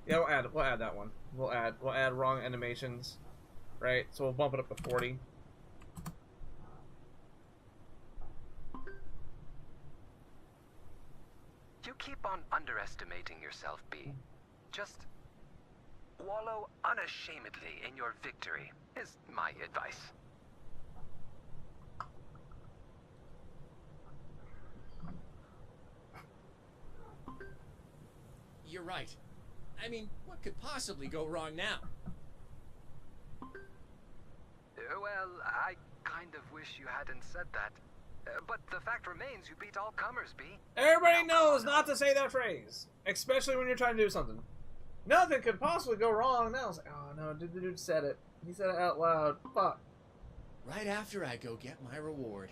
Yeah, we'll add that one. We'll add wrong animations, right? So we'll bump it up to 40. You keep on underestimating yourself, B. Just wallow unashamedly in your victory, is my advice. You're right. I mean, what could possibly go wrong now? Well, I kind of wish you hadn't said that. But the fact remains you beat all comers, B. Everybody Now, come knows on not now. to say that phrase, especially when you're trying to do something. Nothing could possibly go wrong. Now it's like, oh no, the dude said it. He said it out loud. Fuck. Right after I go get my reward.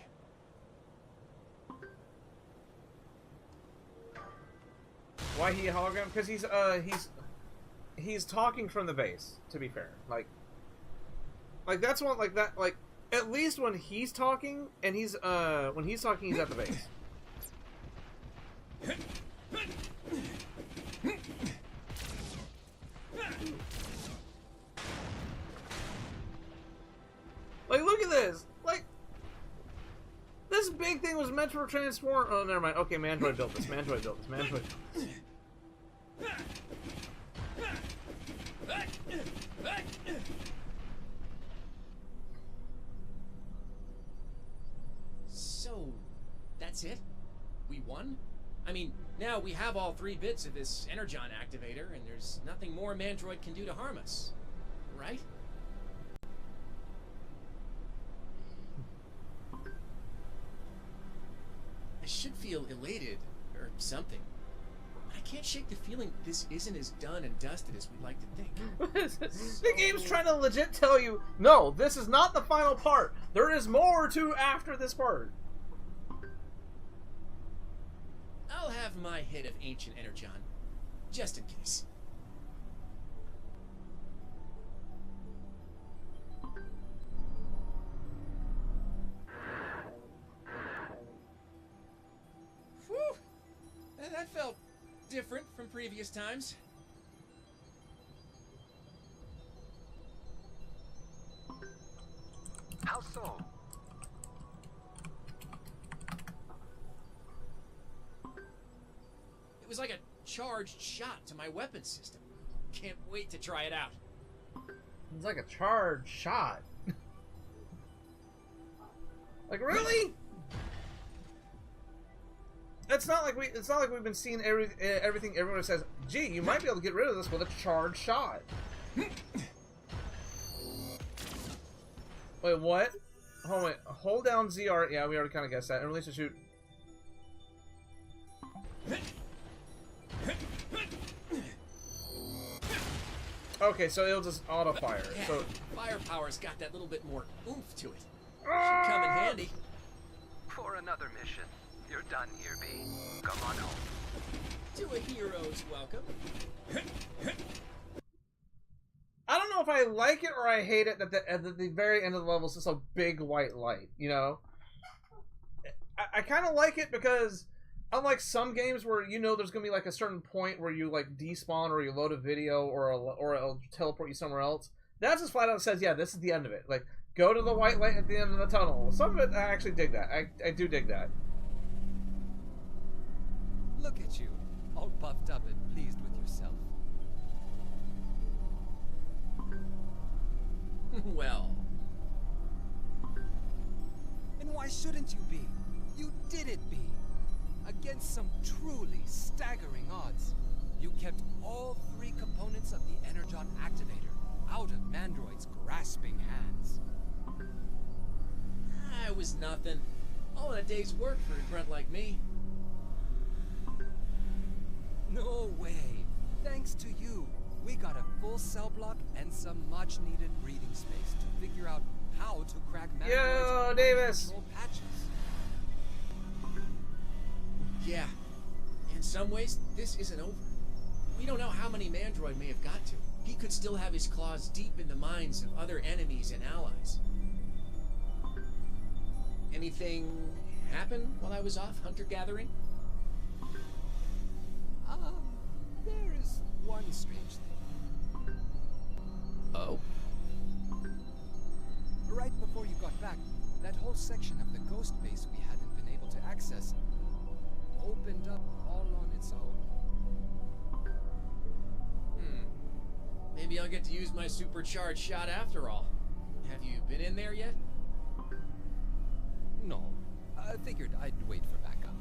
Why he a hologram? Because he's talking from the base. To be fair, like that's one like that like at least when he's talking and he's at the base. Like, look at this. Like, this big thing was meant for transform. Oh, never mind. Okay, Mandroid built this. Mandroid built this. Mandroid. So, that's it? We won? I mean, now we have all 3 bits of this Energon activator, and there's nothing more Mandroid can do to harm us. Right? I should feel elated, or something. I can't shake the feeling this isn't as done and dusted as we'd like to think. The game's trying to legit tell you, no, this is not the final part. There is more to after this part. I'll have my hit of ancient Energon, just in case. Whew! That felt different from previous times. How so? It was like a charged shot to my weapon system. Can't wait to try it out. It's like a charged shot. Like, really? It's not like we've been seeing everything everyone says, gee, you might be able to get rid of this with a charged shot. Wait, what? Hold down ZR. Yeah, we already kind of guessed that. And release a shoot. Okay, so it'll just auto fire. Yeah, So firepower's got that little bit more oomph to it. Should come in handy. For another mission. You're done here, B. Come on home. To a hero's welcome. I don't know if I like it or I hate it that at the very end of the level it's just a big white light, you know? I kind of like it because unlike some games where you know there's going to be like a certain point where you like despawn or you load a video or it'll teleport you somewhere else, that just flat out says, yeah, this is the end of it. Like, go to the white light at the end of the tunnel. Some of it, I actually dig that. I do dig that. Look at you, all puffed up and pleased with yourself. Well. And why shouldn't you be? You did it, B. Against some truly staggering odds. You kept all 3 components of the Energon activator out of Mandroid's grasping hands. It was nothing. All in a day's work for a grunt like me. No way. Thanks to you, we got a full cell block and some much-needed breathing space to figure out how to crack Yo, Davis! control patches. Yeah. In some ways, this isn't over. We don't know how many Mandroid may have got to. He could still have his claws deep in the minds of other enemies and allies. Anything happen while I was off hunter-gathering? There is one strange thing. Oh? Right before you got back, that whole section of the ghost base we hadn't been able to access opened up all on its own. Maybe I'll get to use my supercharged shot after all. Have you been in there yet? No, I figured I'd wait for backup.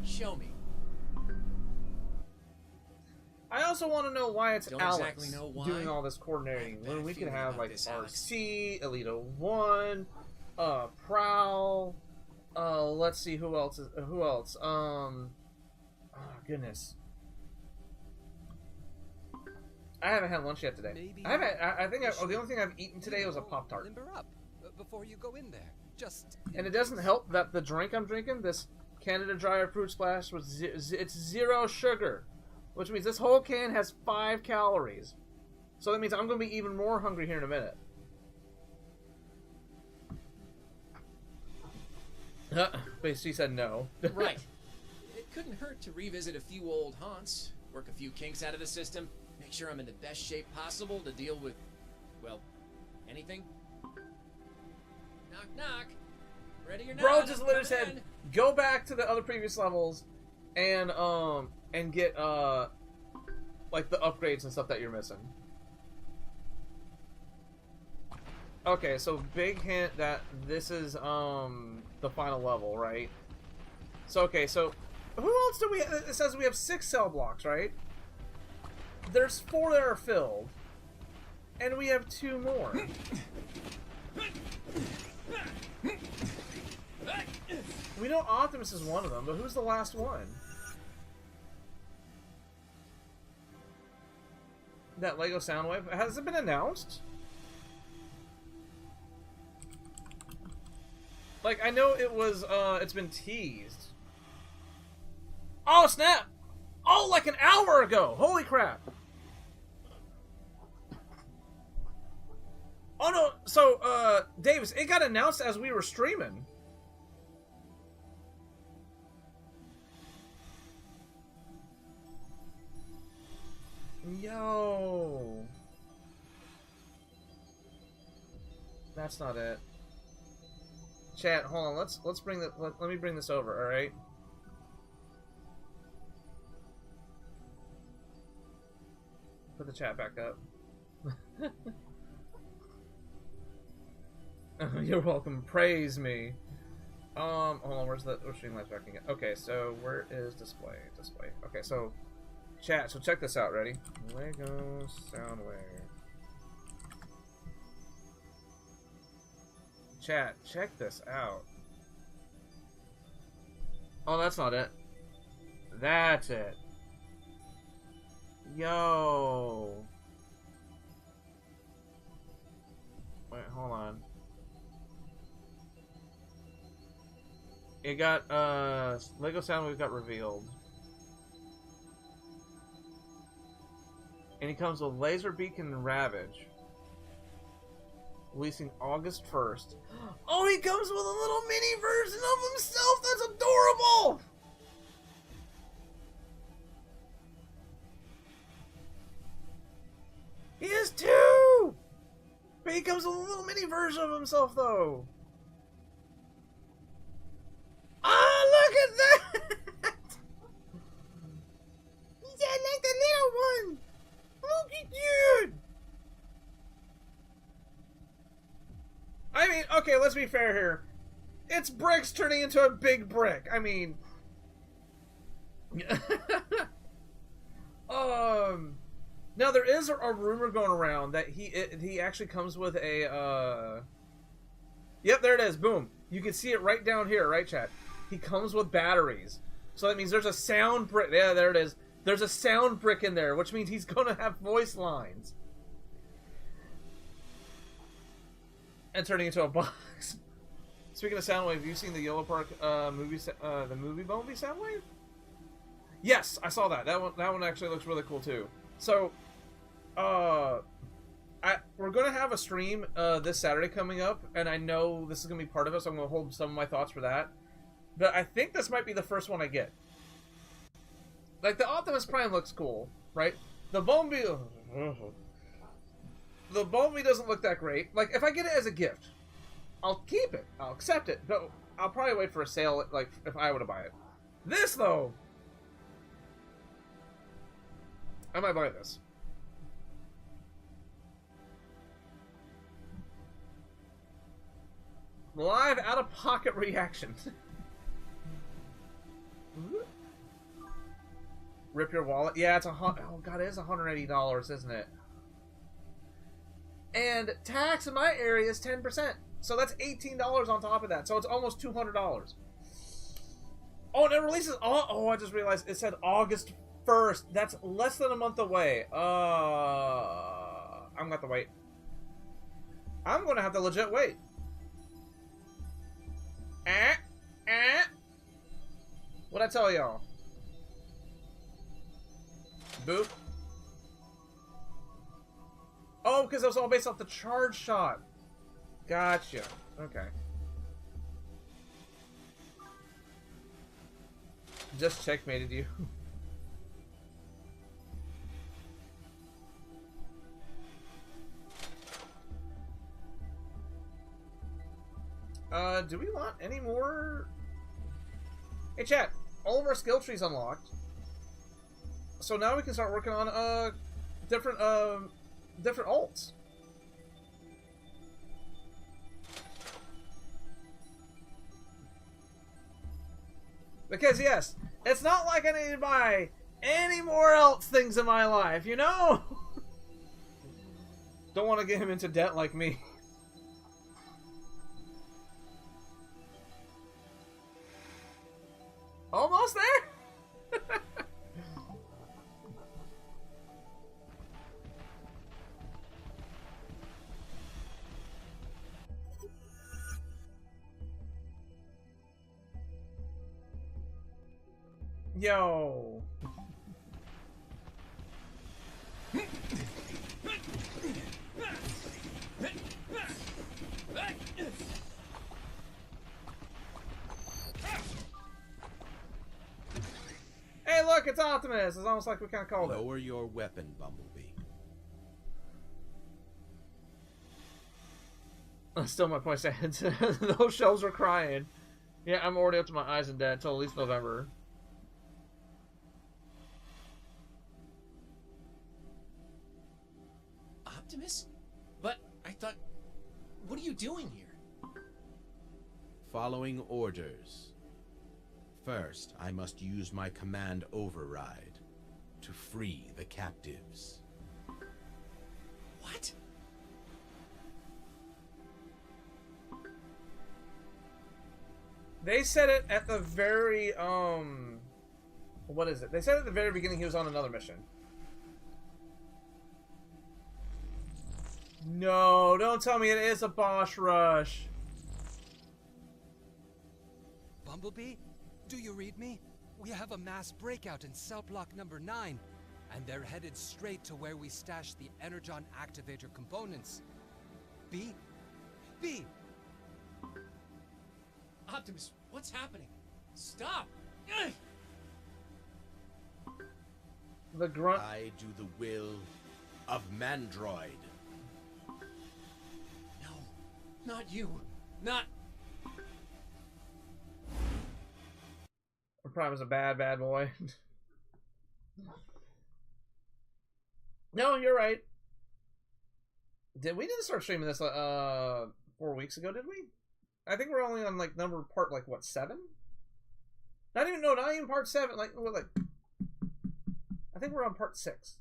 Show me. I also want to know why it's Don't Alex exactly know why. doing all this coordinating I have a when we bad could feeling have about like this, Alex. RC, Alita 1, Prowl, let's see who else oh goodness. I haven't had lunch yet today. Maybe I think you the only should, thing I've eaten today was a Pop-Tart. Limber up before you go in there. Just And it doesn't help that the drink I'm drinking, this Canada Dry Fruit Splash, it's 0 sugar. Which means this whole can has 5 calories. So that means I'm going to be even more hungry here in a minute. But she said no. Right. It couldn't hurt to revisit a few old haunts, work a few kinks out of the system, make sure I'm in the best shape possible to deal with, well, anything. Knock, knock. Ready or not? Bro just I'm literally coming said, in. go back to the other previous levels and get like the upgrades and stuff that you're missing. Okay, so big hint that this is the final level, right? So okay, so who else do we have? It says we have 6 cell blocks, right? There's 4 that are filled, and we have 2 more. We know Optimus is one of them, but who's the last one? That Lego Soundwave? Has it been announced? Like, I know it was, it's been teased. Oh, snap! Oh, like an hour ago! Holy crap! Oh, no, so, Davis, it got announced as we were streaming. Yo. That's not it. Chat, hold on. Let's bring the let me bring this over, all right? Put the chat back up. You're welcome. Praise me. Hold on. Where's Streamlight's back again? Okay, so where is display? Display. Okay, so chat. So check this out. Ready? Lego Soundwave. Chat. Check this out. Oh, that's not it. That's it. Yo. Wait, hold on. It got, Lego Soundwave got revealed. And he comes with Laser Beacon and Ravage. Releasing August 1st. Oh, he comes with a little mini version of himself! That's adorable! He has two! But he comes with a little mini version of himself, though. Ah, look at that! He's like the little one! Look at you! I mean, okay, let's be fair here. It's bricks turning into a big brick. I mean... Now, there is a rumor going around that he actually comes with a, Yep, there it is. Boom. You can see it right down here, right, chat? He comes with batteries. So that means there's a sound brick. Yeah, there it is. There's a sound brick in there, which means he's going to have voice lines. And turning into a box. Speaking of Soundwave, have you seen the Yellow Park movie, the movie Bumblebee Soundwave? Yes, I saw that. That one actually looks really cool too. So, we're gonna have a stream this Saturday coming up, and I know this is gonna be part of it, so I'm gonna hold some of my thoughts for that. But I think this might be the first one I get. Like, the Optimus Prime looks cool, right? The Bumblebee doesn't look that great. Like, if I get it as a gift, I'll keep it. I'll accept it. But I'll probably wait for a sale, like, if I were to buy it. This, though, I might buy this. Live out-of-pocket reaction. Rip your wallet. Yeah, it's oh god, it is $180, isn't it? And tax in my area is 10%. So that's $18 on top of that. So it's almost $200. Oh, and it releases... Oh, I just realized it said August 1st. That's less than a month away. I'm going to have to wait. I'm going to have to legit wait. What'd I tell y'all? Boop. Oh, because it was all based off the charge shot. Gotcha. Okay. Just checkmated you. Do we want any more? Hey, chat. All of our skill trees unlocked. So now we can start working on different alts. Because yes, it's not like I need to buy any more else things in my life, you know? Don't want to get him into debt like me. Almost there? Yo. Hey, look, it's Optimus. It's almost like we kind of called it. Lower your weapon, Bumblebee. Still my point stands. Those shells are crying. Yeah, I'm already up to my eyes in debt until at least November. Optimus? But I thought... What are you doing here? Following orders. First, I must use my command override to free the captives. What? They said it at the very, what is it? They said at the very beginning he was on another mission. No, don't tell me it is a boss rush. Bumblebee, do you read me? We have a mass breakout in cell block number 9. And they're headed straight to where we stashed the Energon activator components. B? B! Optimus, what's happening? Stop! Ugh! The grunt. I do the will of Mandroid. No, not you. Not... Prime was a bad boy. No, you're right. We didn't start streaming this 4 weeks ago, did we? I think we're only on like part like what, 7? Not even part 7. Like what, like I think we're on part 6.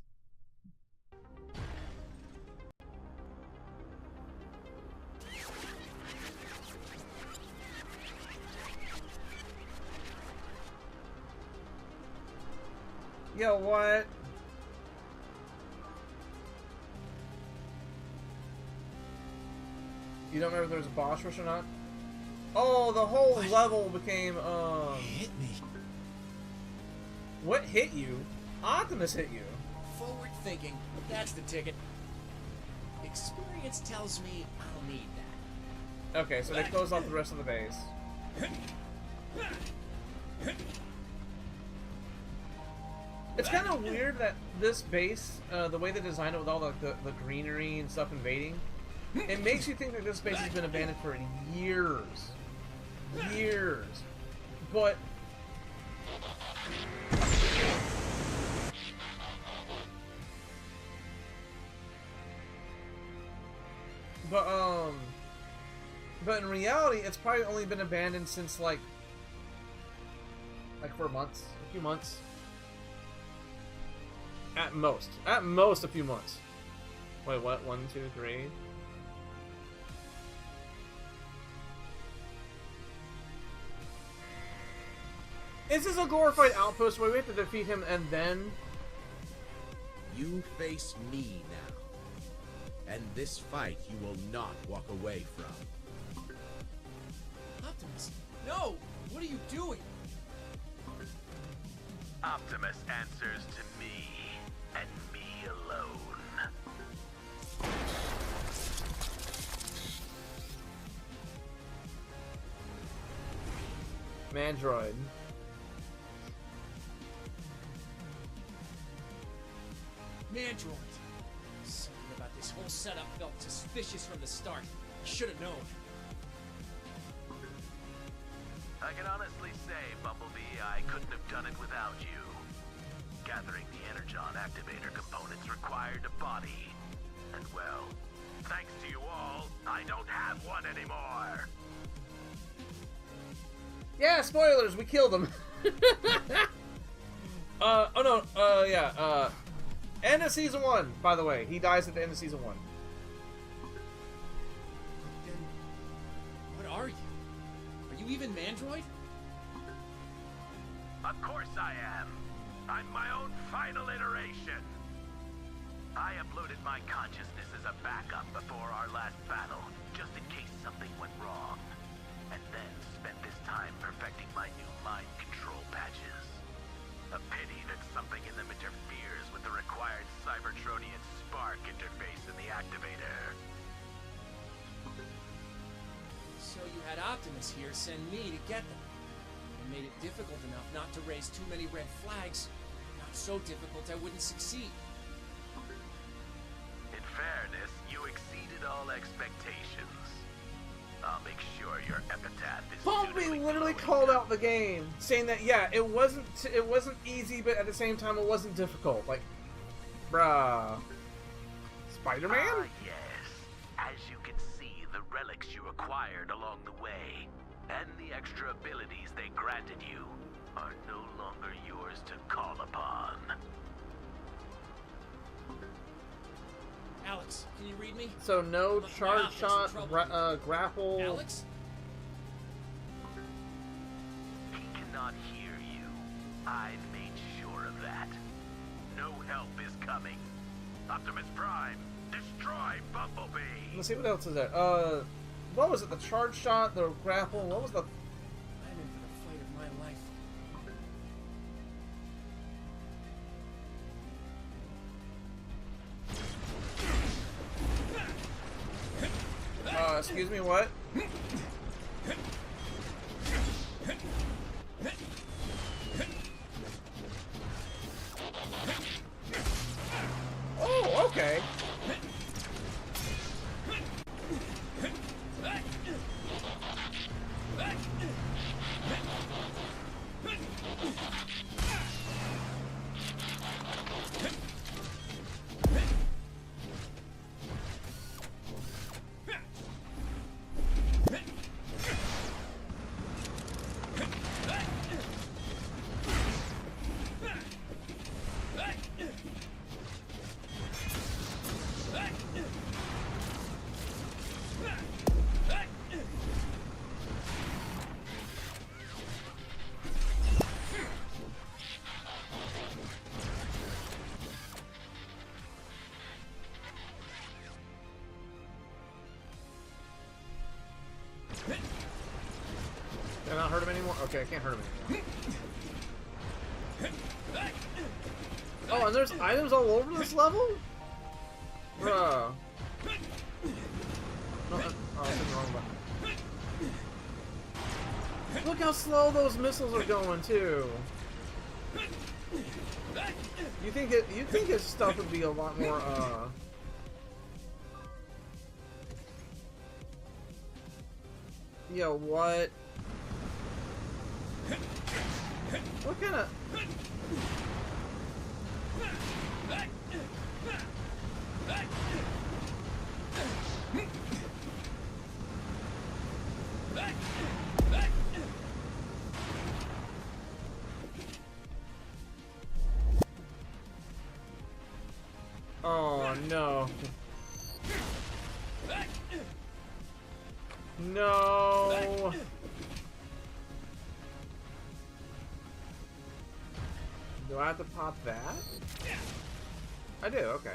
Yo, what? You don't remember if there was a boss rush or not? Oh, the whole level became, Hit me. What hit you? Optimus hit you. Forward thinking. That's the ticket. Experience tells me I'll need that. Okay, so they closed off the rest of the base. It's kind of weird that this base, the way they designed it with all the greenery and stuff invading, it makes you think that this base has been abandoned for years. Years. But... But in reality, it's probably only been abandoned since, like for months. A few months. At most. At most a few months. Wait, what? 1, 2, 3... Is this a glorified outpost where we have to defeat him and then... You face me now. And this fight you will not walk away from. Optimus, no! What are you doing? Optimus answers to me, and me alone. Mandroid. Mandroid. Something about this whole setup felt suspicious from the start. Should have known. I can honestly say, Bumblebee, I couldn't have done it without you. Gathering the Energon activator components required a body. And well, thanks to you all, I don't have one anymore. Yeah, spoilers, we killed him. End of season 1, by the way. He dies at the end of season 1. Then, what are you? Are you even Mandroid? Of course I am. I'm my own final iteration. I uploaded my consciousness as a backup before our last battle, just in case something went wrong. And then spent this time perfecting my new mind control patches. A pity that something in them interferes with the required Cybertronian spark interface in the activator. So you had Optimus here send me to get them. You made it difficult enough not to raise too many red flags. Not so difficult I wouldn't succeed. In fairness, you exceeded all expectations. I'll make sure your epitaph is Bumblebee literally called out the game, saying that yeah, it wasn't easy, but at the same time it wasn't difficult. Like, bruh, Spider-Man? Ah, yes. As you can see, the relics you acquired along the way, and the extra abilities they granted you, are no longer yours to call upon. Alex, can you read me? So no My charge optics in shot, trouble. grapple. Alex? He cannot hear you. I've made sure of that. No help is coming. Optimus Prime, destroy Bumblebee! Let's see what else is there. What was it? The charge shot, the grapple. What was the? I'm in for the fight of my life. Excuse me, what? Oh, okay. Can I not hurt him anymore? Okay, I can't hurt him anymore. Oh, and there's items all over this level? Bruh. No, oh, I was hitting the wrong button. Look how slow those missiles are going, too. You think his stuff would be a lot more, Yo, what? What kind of... Oh, no. No. Do I have to pop that? I do, okay.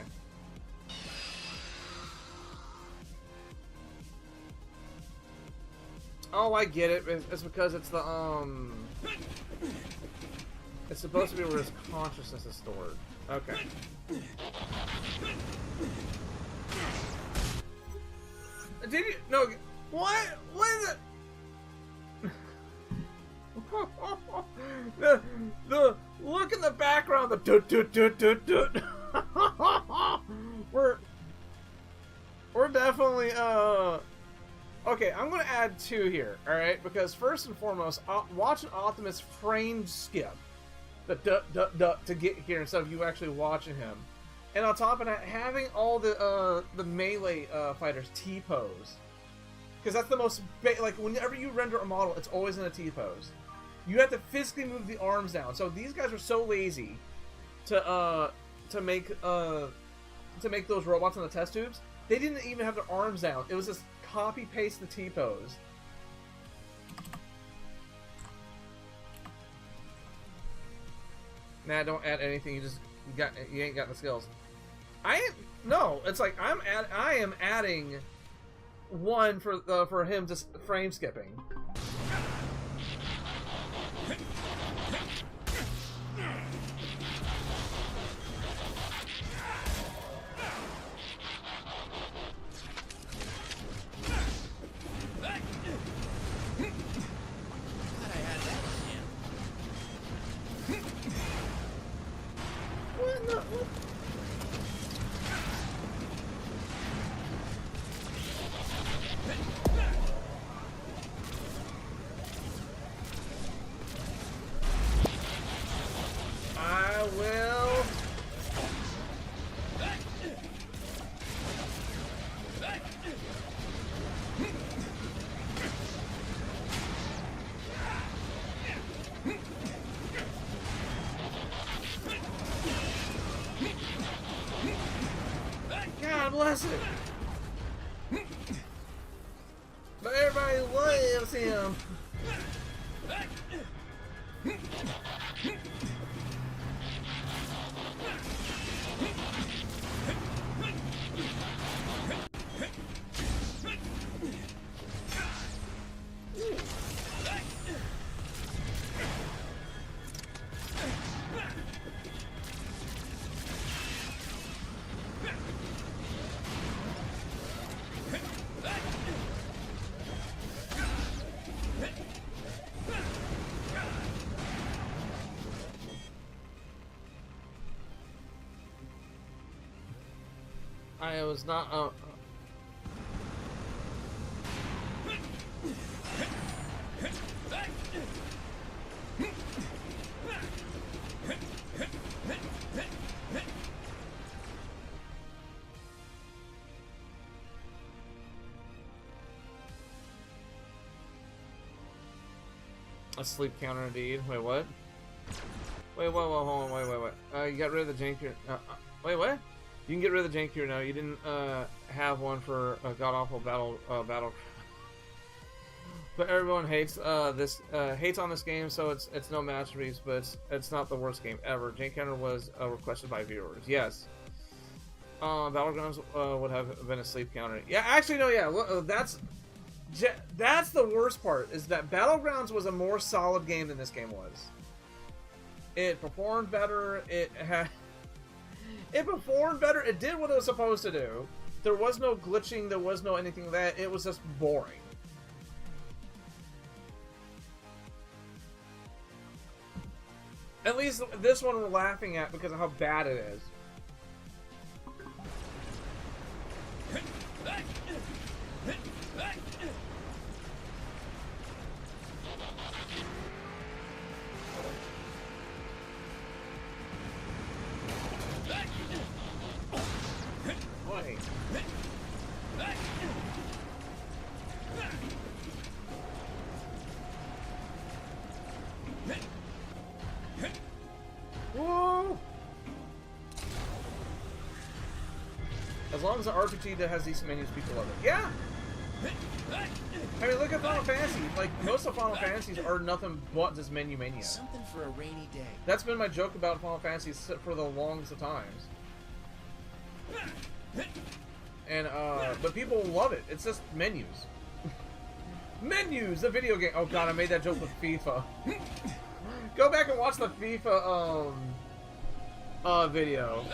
Oh, I get it. It's because it's the, it's supposed to be where his consciousness is stored. Okay. Did you? No. What? What is it? the look in the background. The doot doot doot doot doot. We're definitely Okay, I'm gonna add 2 here. All right, because first and foremost, watch an Optimus frame skip the to get here instead of you actually watching him. And on top of that, having all the melee fighters T-pose. Because that's the most... like, whenever you render a model, it's always in a T-pose. You have to physically move the arms down. So these guys are so lazy to make those robots in the test tubes. They didn't even have their arms down. It was just copy-paste the T-pose. Nah, don't add anything. You ain't got the skills. No. It's like I am adding 1 for him just frame skipping. God bless it. But everybody loves him. I was not. A sleep counter indeed. Wait, what? Wait, whoa, hold on, wait. You got rid of the jankier. Wait, what? You can get rid of the jankier now. You didn't have one for a god awful battle. But everyone hates hates on this game, so it's no masterpiece, but it's not the worst game ever. Jank Counter was requested by viewers. Yes. Battlegrounds would have been a sleep counter. Yeah, actually no. Yeah, that's the worst part. Is that Battlegrounds was a more solid game than this game was. It performed better. It performed better. It did what it was supposed to do. There was no glitching. There was no anything like that. It was just boring. At least this one we're laughing at because of how bad it is. Boy. Whoa! As long as the RPG that has decent menus, people love it. Yeah! I mean, look at Final Fantasy. Like, most of Final Fantasies are nothing but just menu mania. Something for a rainy day. That's been my joke about Final Fantasy for the longest of times. And, but people love it. It's just menus. Menus! The video game. Oh god, I made that joke with FIFA. Go back and watch the FIFA, video.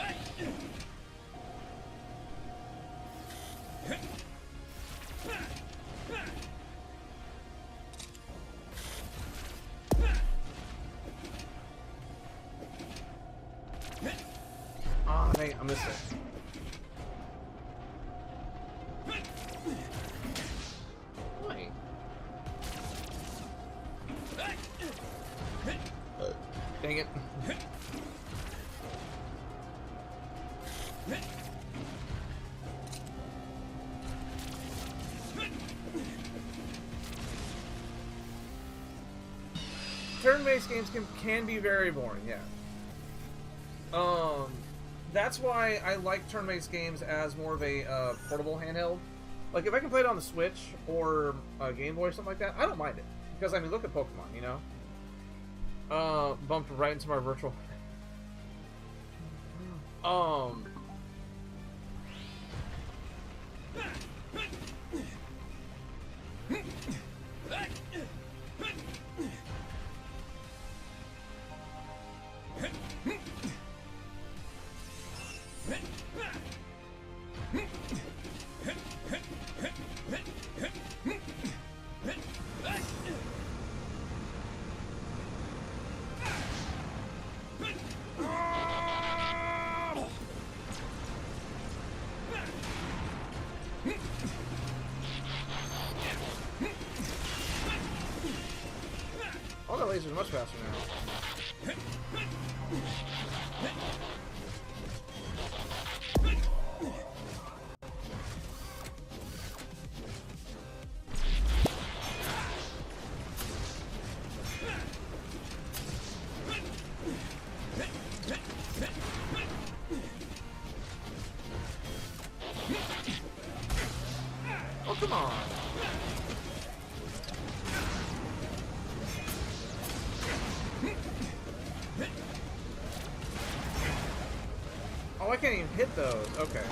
Oh, dang it, I missed it. Wait. Dang it. Turn-based games can be very boring, yeah. That's why I like turn-based games as more of a portable handheld. Like, if I can play it on the Switch or a Game Boy or something like that, I don't mind it. Because, I mean, look at Pokemon, you know? Bumped right into my virtual... All the lasers are much faster now. Oh, come on. Oh, I can't even hit those. Okay.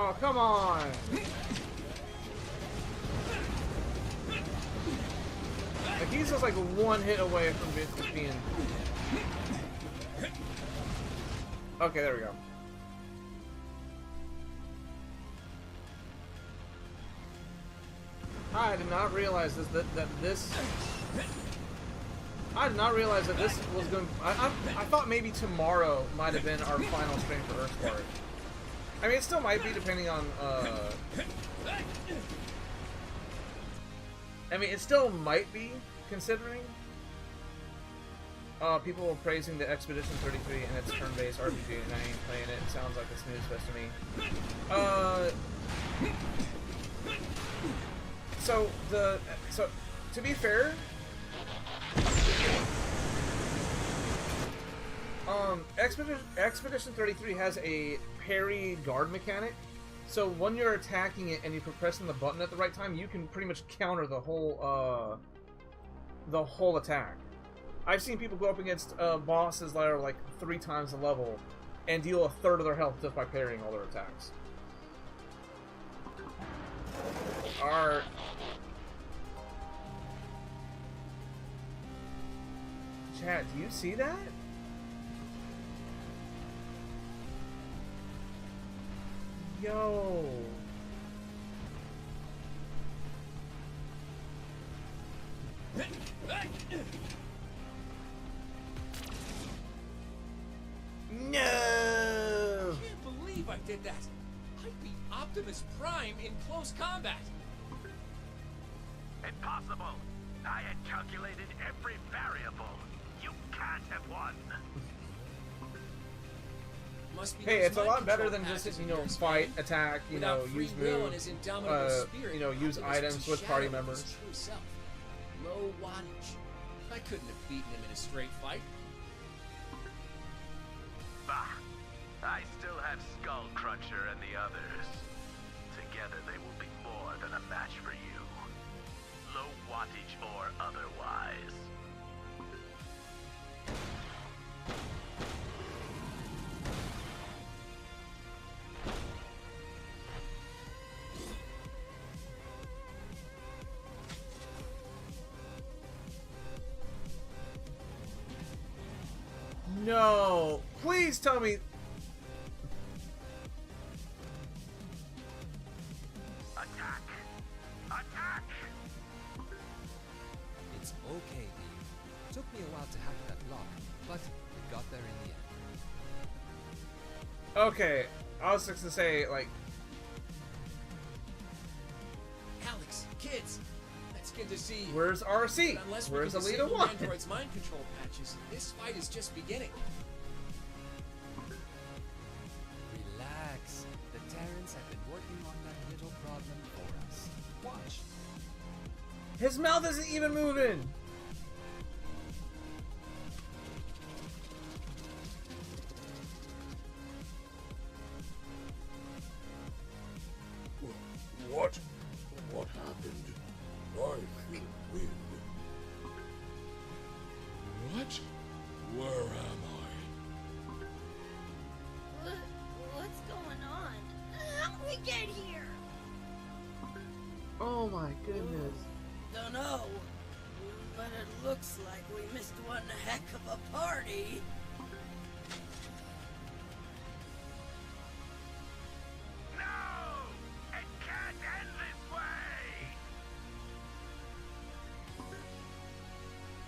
Oh, come on! Like, he's just like one hit away from being... Okay, there we go. I did not realize that this... I did not realize that this was going to... I thought maybe tomorrow might have been our final stream for earthspark. I mean, it still might be, depending on... I mean, it still might be, considering... people were praising the Expedition 33 and its turn-based RPG, and I ain't playing it. It sounds like a snooze fest to me. So, to be fair... Expedition 33 has a parry guard mechanic, so when you're attacking it and you're pressing the button at the right time, you can pretty much counter the whole attack. I've seen people go up against bosses that are like 3 times the level and deal a third of their health just by parrying all their attacks. Our... Chat, do you see that? Yo. No. I can't believe I did that. I beat Optimus Prime in close combat. Impossible. I had calculated every variable. You can't have won. Must be Hey, those it's a mind lot better control than just, patches you in know, yours, fight, man. attack, you Without know, free use will and move, his indomitable spirit, you know, use Optimus items was with a party shadow of his members. true self. Low wattage. I couldn't have beaten him in a straight fight. Bah. I still have Skullcruncher and the others. Together they will be more than a match for you. Low wattage or otherwise. No, please tell me. Attack! Attack! It's okay, B. Took me a while to hack that lock, but we got there in the end. Okay, I was just gonna say, like, Alex, kids, that's good to see you. where's RC? But unless we Where's can Alita disable 1? Android's mind control patches, this fight is just beginning. Relax. The Terrans have been working on that little problem for us. Watch. His mouth isn't even moving. What? What happened? I feel wind. What? Where am I? What's going on? How'd we get here? Oh my goodness. Don't know, but it looks like we missed one heck of a party. No! It can't end this way!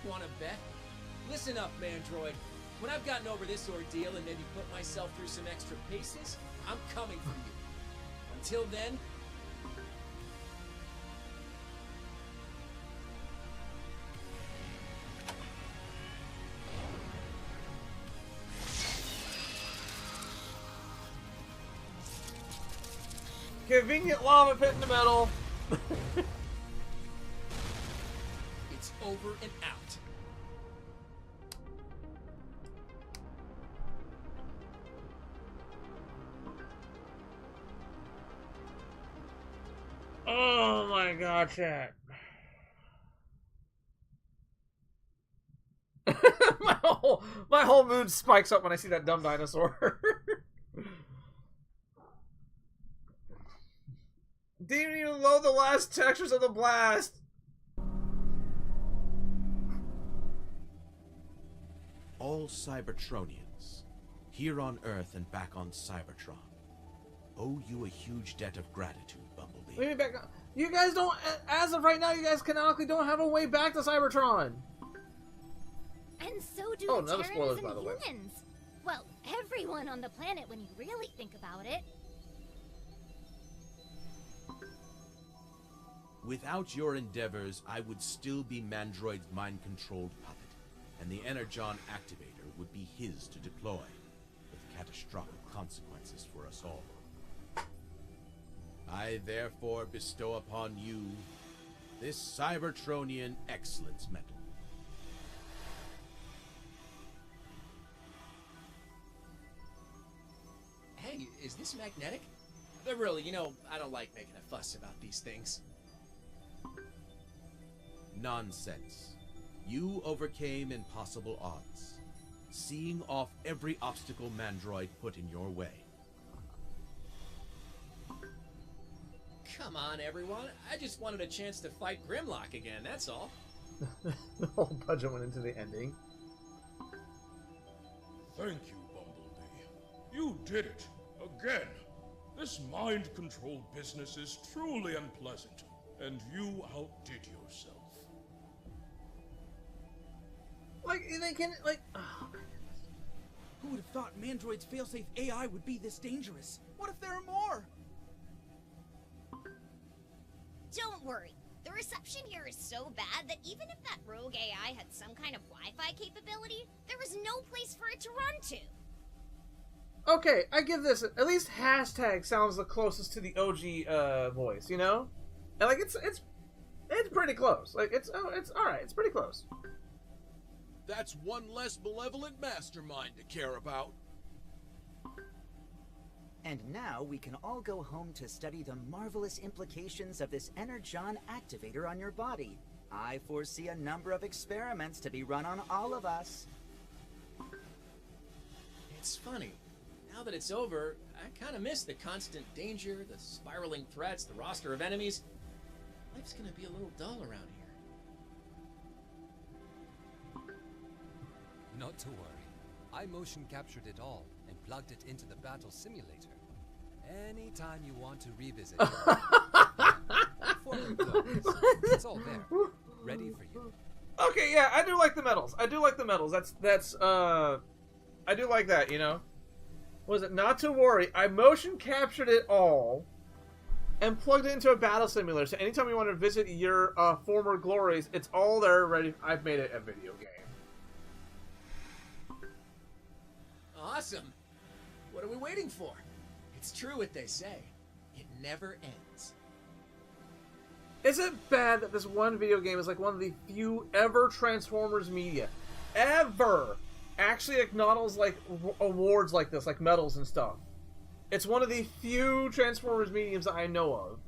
Wanna bet? Listen up, Mandroid. When I've gotten over this ordeal and maybe put myself through some extra paces, I'm coming for you. Until then, Convenient lava pit in the middle. it's over and out. Oh my god, chat. my whole mood spikes up when I see that dumb dinosaur. Didn't even load the last textures of the blast. all Cybertronians, here on Earth and back on Cybertron, owe you a huge debt of gratitude, Bumblebee. Maybe back. You guys don't, as of right now, you guys canonically don't have a way back to Cybertron. And so do Oh, the another Terrans spoilers, and by the way. humans. Well, everyone on the planet when you really think about it. Without your endeavors, I would still be Mandroid's mind-controlled puppet, and the Energon activator would be his to deploy, with catastrophic consequences for us all. I therefore bestow upon you this Cybertronian Excellence Medal. Hey, is this magnetic? But really, you know, I don't like making a fuss about these things. Nonsense. You overcame impossible odds, seeing off every obstacle Mandroid put in your way. Come on, everyone. I just wanted a chance to fight Grimlock again, that's all. The whole budget went into the ending. Thank you, Bumblebee. You did it. Again. This mind control business is truly unpleasant, and you outdid yourself. Like, they can, like... Oh, Who would have thought Mandroid's failsafe AI would be this dangerous? What if there are more? Don't worry. The reception here is so bad that even if that rogue AI had some kind of Wi-Fi capability, there was no place for it to run to. okay, I give this, at least hashtag sounds the closest to the OG, voice, you know? And, like, it's pretty close. Like, it's alright, it's pretty close. That's one less malevolent mastermind to care about. And now we can all go home to study the marvelous implications of this Energon activator on your body. I foresee a number of experiments to be run on all of us. It's funny. Now that it's over, I kind of miss the constant danger, the spiraling threats, the roster of enemies. Life's gonna be a little dull around here. Not to worry. I motion captured it all and plugged it into the battle simulator. Anytime you want to revisit it. It's all there. Ready for you. Okay, yeah, I do like the medals. I do like the medals. I do like that, you know? Was it not to worry? I motion captured it all and plugged it into a battle simulator. So anytime you want to visit your former glories, it's all there ready. I've made it a video game. Awesome. What are we waiting for? It's true what they say. It never ends. Is it bad that this one video game is like one of the few ever Transformers media ever actually acknowledges like awards like this, like medals and stuff? It's one of the few Transformers mediums that I know of.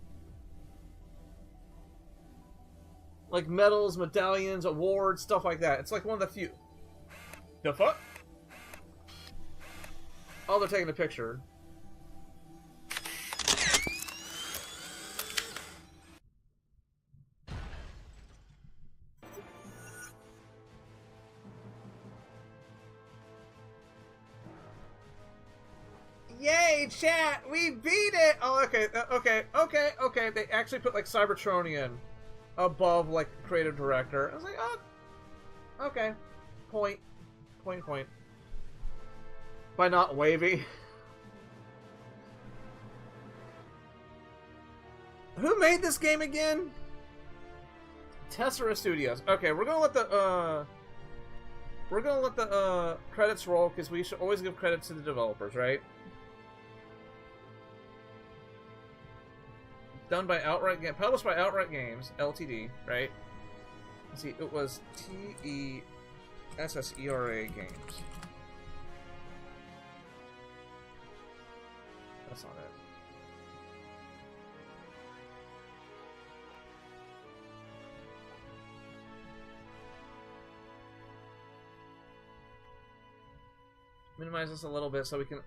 Like medals, medallions, awards, stuff like that. It's like one of the few. The fuck? Oh, they're taking a picture. Yay, chat! We beat it! Oh, okay, okay. They actually put, like, Cybertronian above, like, creative director. I was like, oh, okay. Point. By not waving. Who made this game again? Tessera Studios. Okay, we're gonna let the credits roll because we should always give credit to the developers, right? Done by Outright Games, published by Outright Games Ltd. Right? Let's see, it was TESSERA Games. That's not it. Minimize this a little bit so we can,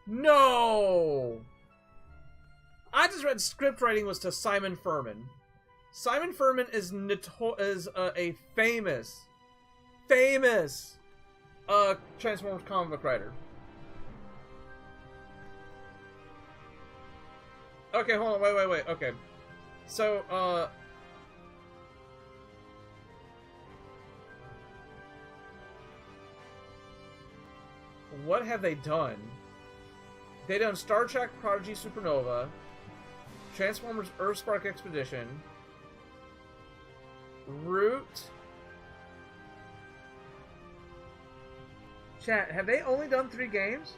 No! I just read script writing was to Simon Furman. Simon Furman is a famous famous Transformers comic book writer. Okay, hold on, wait. Okay. So, what have they done? They done Star Trek Prodigy Supernova, Transformers earthspark Expedition, Root. Chat, have they only done 3 games?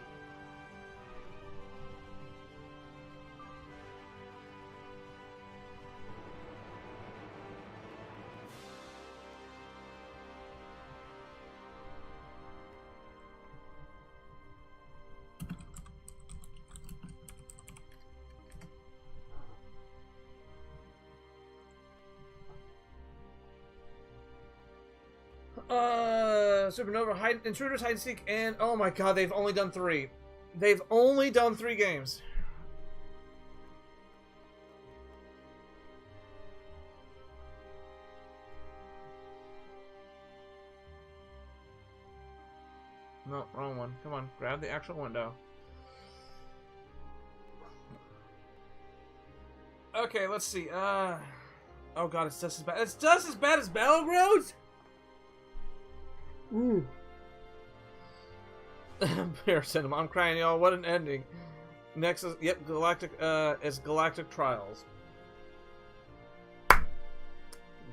Supernova, Intruders, Hide and Seek, and oh my god, they've only done 3. They've only done 3 games. No, wrong one. Come on, grab the actual window. Okay, let's see. Oh god, it's just as bad. It's just as bad as Battlegrounds? Ooh. Bear Cinema. I'm crying, y'all. What an ending. Next is, yep, Galactic, is Galactic Trials.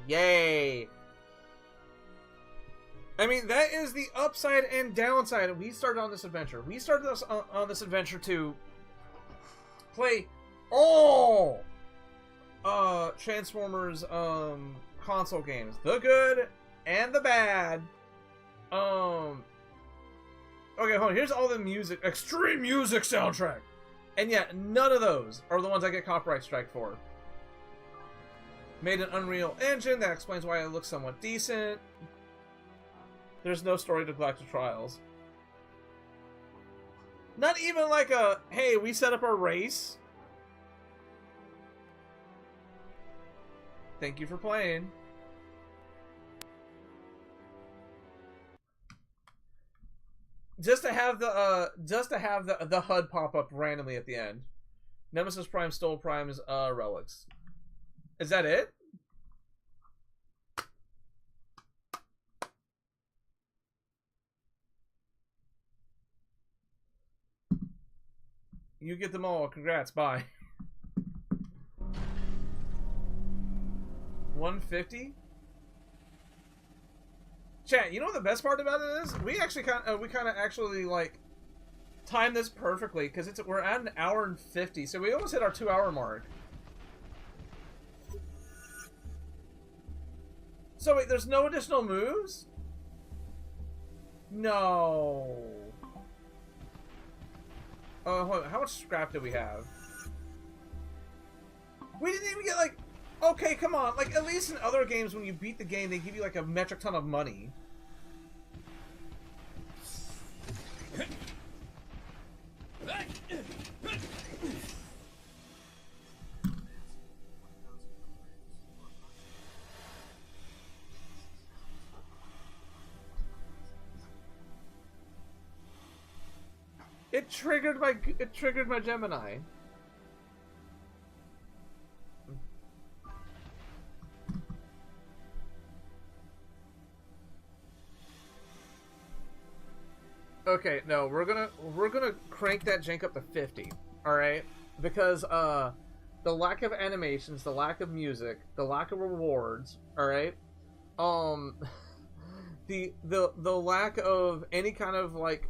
Yay. I mean, that is the upside and downside. We started on this adventure. We started us on this adventure to play all Transformers console games. The good and the bad. Okay, hold on. Here's all the music. Extreme music soundtrack. And yet, none of those are the ones I get copyright strike for. Made an Unreal Engine. That explains why it looks somewhat decent. There's no story to Galactic Trials. Not even like a, hey, we set up our race. Thank you for playing. Just to have the HUD pop up randomly at the end. Nemesis Prime stole Prime's relics. Is that it? You get them all. Congrats. Bye. 150. Chat, you know what the best part about it is? We actually kind of actually like timed this perfectly because we're at 1 hour and 50, so we almost hit our 2-hour mark. So wait, there's no additional moves? No. Hold on. How much scrap do we have? We didn't even get like. Okay, come on. Like, at least in other games, when you beat the game, they give you, like, a metric ton of money. It triggered my Gemini. Okay, no, we're gonna crank that jank up to 50, alright? Because the lack of animations, the lack of music, the lack of rewards, alright? The lack of any kind of like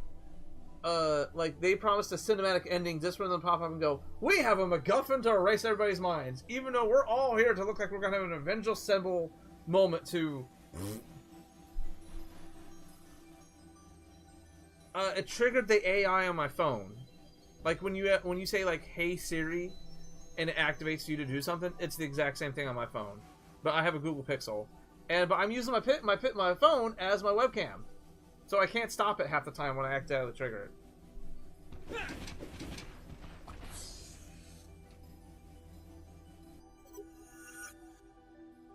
they promised a cinematic ending just for them to pop up and go, we have a MacGuffin to erase everybody's minds, even though we're all here to look like we're gonna have an Avengers Assemble moment to it triggered the AI on my phone. Like when you say like, "Hey Siri," and it activates you to do something. It's the exact same thing on my phone, but I have a Google Pixel, but I'm using my phone as my webcam, so I can't stop it half the time when I accidentally trigger it.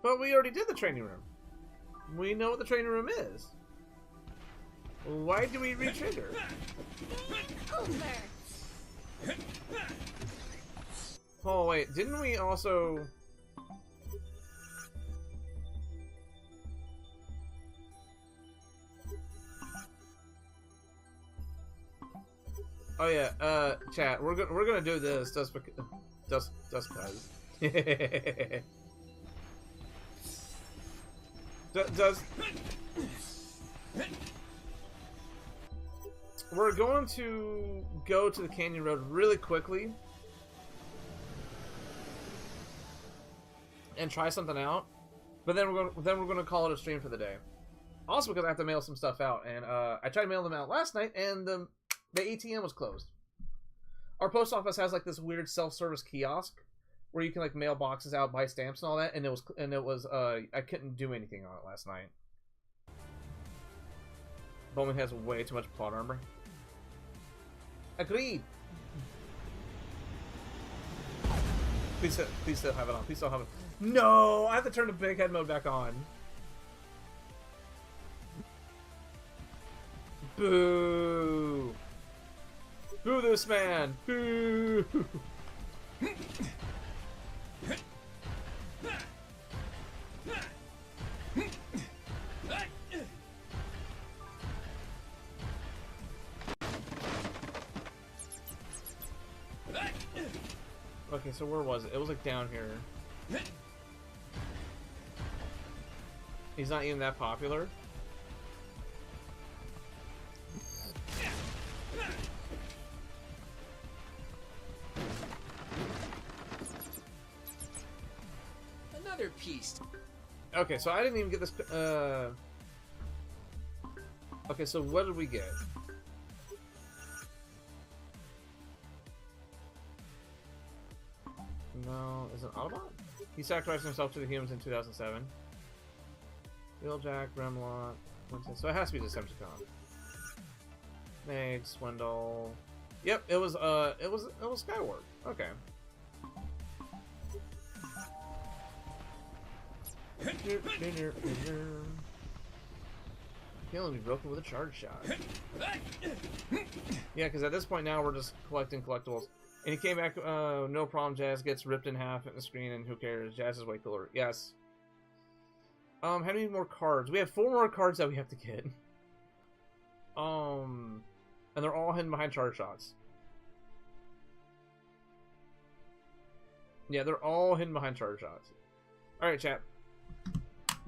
But we already did the training room. We know what the training room is. Why do we re-trigger? Over. Oh wait, didn't we also? Oh yeah, chat. We're gonna do this just cause. We're going to go to the Canyon Road really quickly and try something out, but then we're gonna call it a stream for the day. Also because I have to mail some stuff out, and I tried to mail them out last night, and the ATM was closed. Our post office has like this weird self-service kiosk where you can like mail boxes out, buy stamps and all that, and it was I couldn't do anything on it last night. Bowman has way too much plot armor. Agreed. Please still have it on. Please still have it. No, I have to turn the big head mode back on. Boo! Boo this man! Boo! Okay, so where was it? It was like down here. He's not even that popular. Another piece. Okay, so I didn't even get this. Okay, so what did we get? No, is it an Autobot? He sacrificed himself to the humans in 2007. Wheeljack, Gremlot, so it has to be Decepticon. Nade, Swindle. Yep, it was Skywarp. Okay. He'll only be broken with a charge shot. Yeah, because at this point now we're just collecting collectibles. And he came back, no problem, Jazz gets ripped in half at the screen, and who cares? Jazz is way cooler. Yes. How many more cards? We have 4 more cards that we have to get. And they're all hidden behind charge shots. Yeah, they're all hidden behind charge shots. Alright, chat.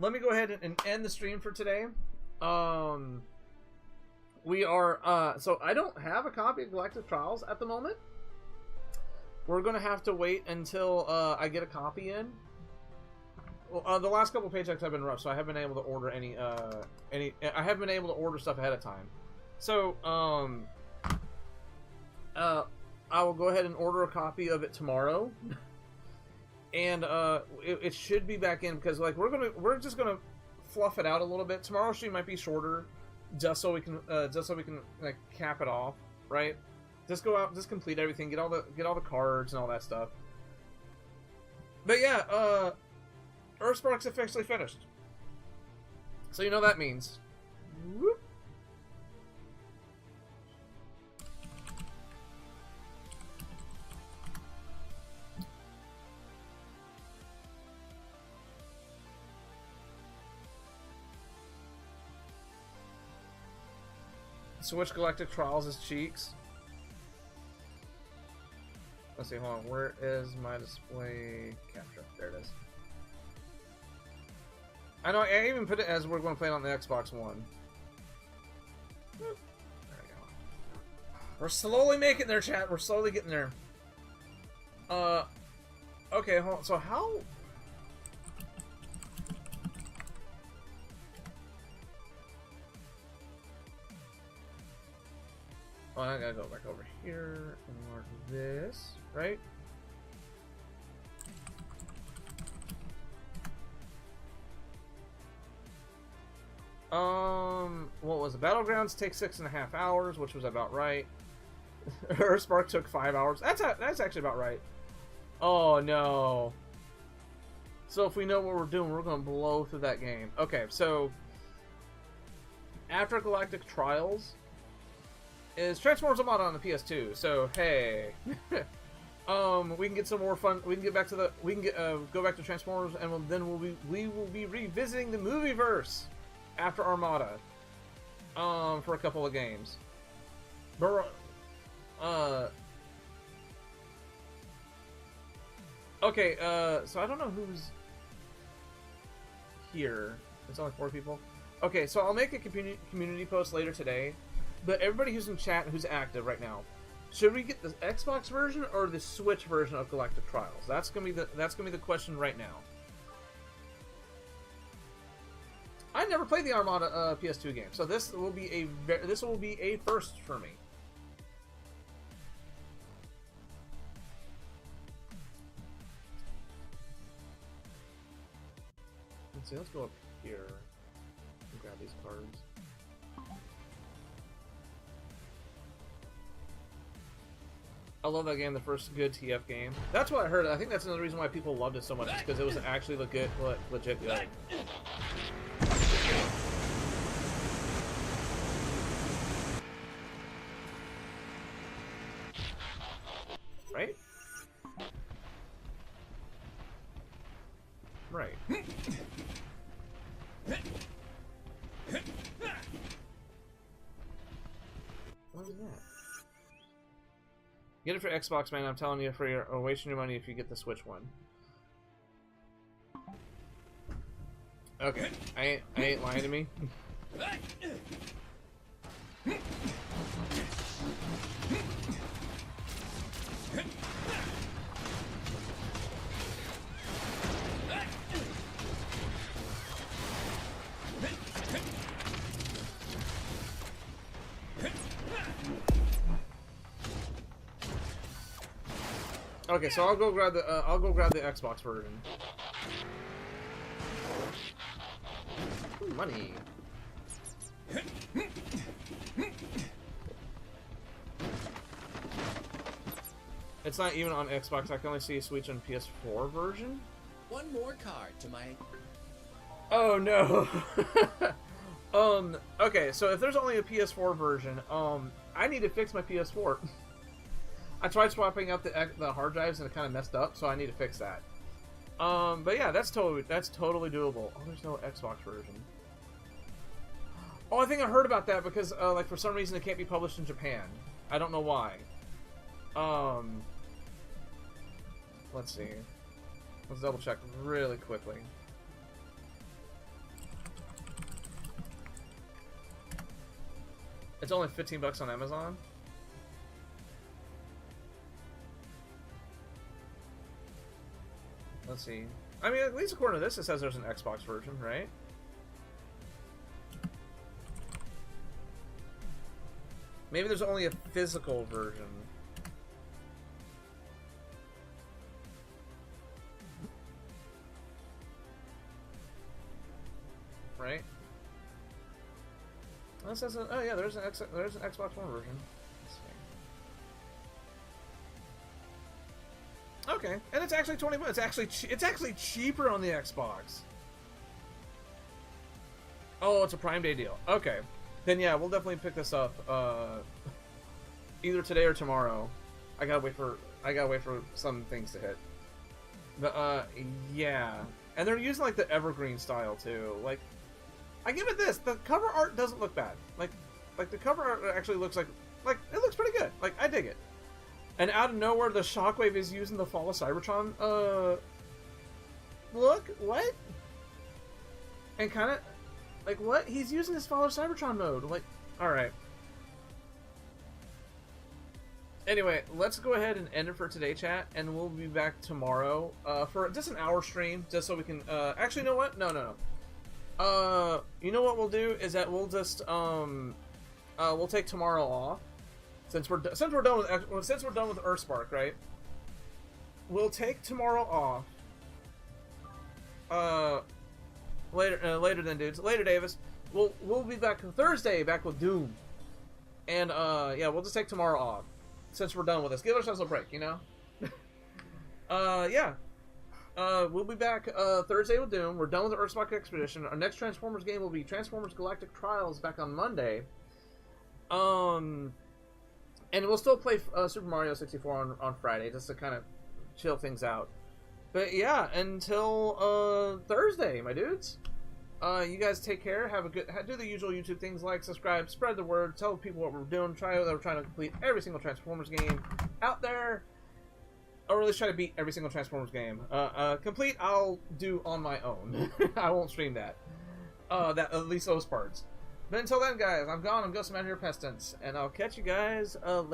Let me go ahead and end the stream for today. We are, so I don't have a copy of Galactic Trials at the moment. We're gonna have to wait until I get a copy in. Well, the last couple paychecks have been rough, so I haven't been able to order any. I haven't been able to order stuff ahead of time. So I will go ahead and order a copy of it tomorrow, and it should be back in because like we're just gonna fluff it out a little bit. Tomorrow's stream might be shorter, just so we can like cap it off, right? Just go out, just complete everything, get all the cards and all that stuff. But yeah, earthspark's officially finished. So you know what that means. Whoop. Switch Galactic Trials as cheeks. Let's see, hold on. Where is my display capture? There it is. I know, I even put it as we're going to play it on the Xbox One. There we go. We're slowly making there, chat. We're slowly getting there. Okay, hold on. So how... Oh, I gotta go back over here and mark this, right? What was the Battlegrounds take 6.5 hours, which was about right. Earthspark took 5 hours. That's actually about right. Oh no. So if we know what we're doing, we're gonna blow through that game. Okay, so after Galactic Trials is Transformers Armada on the PS2. So hey, we can get some more fun. We can get back to go back to Transformers, and we will be revisiting the movieverse after Armada, for a couple of games. But okay, so I don't know who's here. It's only 4 people. Okay, so I'll make a community post later today. But everybody who's in chat and who's active right now, should we get the Xbox version or the Switch version of Galactic Trials? That's gonna be the question right now. I never played the Armada PS2 game, so this will be a first for me. Let's see. Let's go up here and grab these cards. I love that game, the first good TF game. That's what I heard. I think that's another reason why people loved it so much, because it was actually legit good. Right? Right. What is that? Get it for Xbox, man. I'm telling you, you're wasting your money if you get the Switch one. Okay, I ain't lying to me. Okay, so I'll go grab the Xbox version. Ooh, money. It's not even on Xbox. I can only see a Switch and PS4 version. One more card to my... Oh no. Okay, so if there's only a PS4 version, I need to fix my PS4. I tried swapping out the hard drives and it kind of messed up, so I need to fix that. But yeah, that's totally doable. Oh, there's no Xbox version. Oh, I think I heard about that because like for some reason it can't be published in Japan. I don't know why. Let's see. Let's double check really quickly. It's only $15 on Amazon. Let's see. I mean, at least according to this, it says there's an Xbox version, right? Maybe there's only a physical version. Right? Well, it says, oh yeah, there's an Xbox One version. Let's see. Okay, and it's actually 20 bucks. It's actually cheaper on the Xbox. Oh, it's a Prime Day deal. Okay, then yeah, we'll definitely pick this up either today or tomorrow. I gotta wait for some things to hit. But yeah, and they're using like the evergreen style too. Like, I give it this: the cover art doesn't look bad. Like the cover art actually looks like it looks pretty good. Like, I dig it. And out of nowhere, the Shockwave is using the Fall of Cybertron. Look, what? And kind of, like, what? He's using his Fall of Cybertron mode. Like, alright. Anyway, let's go ahead and end it for today, chat, and we'll be back tomorrow for just an hour stream, just so we can, actually, you know what? No. You know what we'll do is that we'll just, we'll take tomorrow off. Since we're done with earthspark, right? We'll take tomorrow off. Later then, dudes. Later, Davis. We'll be back Thursday, back with Doom. And yeah, we'll just take tomorrow off since we're done with this. Give ourselves a break, you know. Yeah. We'll be back Thursday with Doom. We're done with the earthspark expedition. Our next Transformers game will be Transformers Galactic Trials back on Monday. And we'll still play Super Mario 64 on Friday just to kind of chill things out. But yeah, until Thursday, my dudes. You guys take care. Do the usual YouTube things like subscribe, spread the word, tell people what we're doing. We're trying to complete every single Transformers game out there. Or at least try to beat every single Transformers game. Complete, I'll do on my own. I won't stream that. At least those parts. But until then, guys, I'm gone. I'm Ghost Man here, Pestilence, and I'll catch you guys later.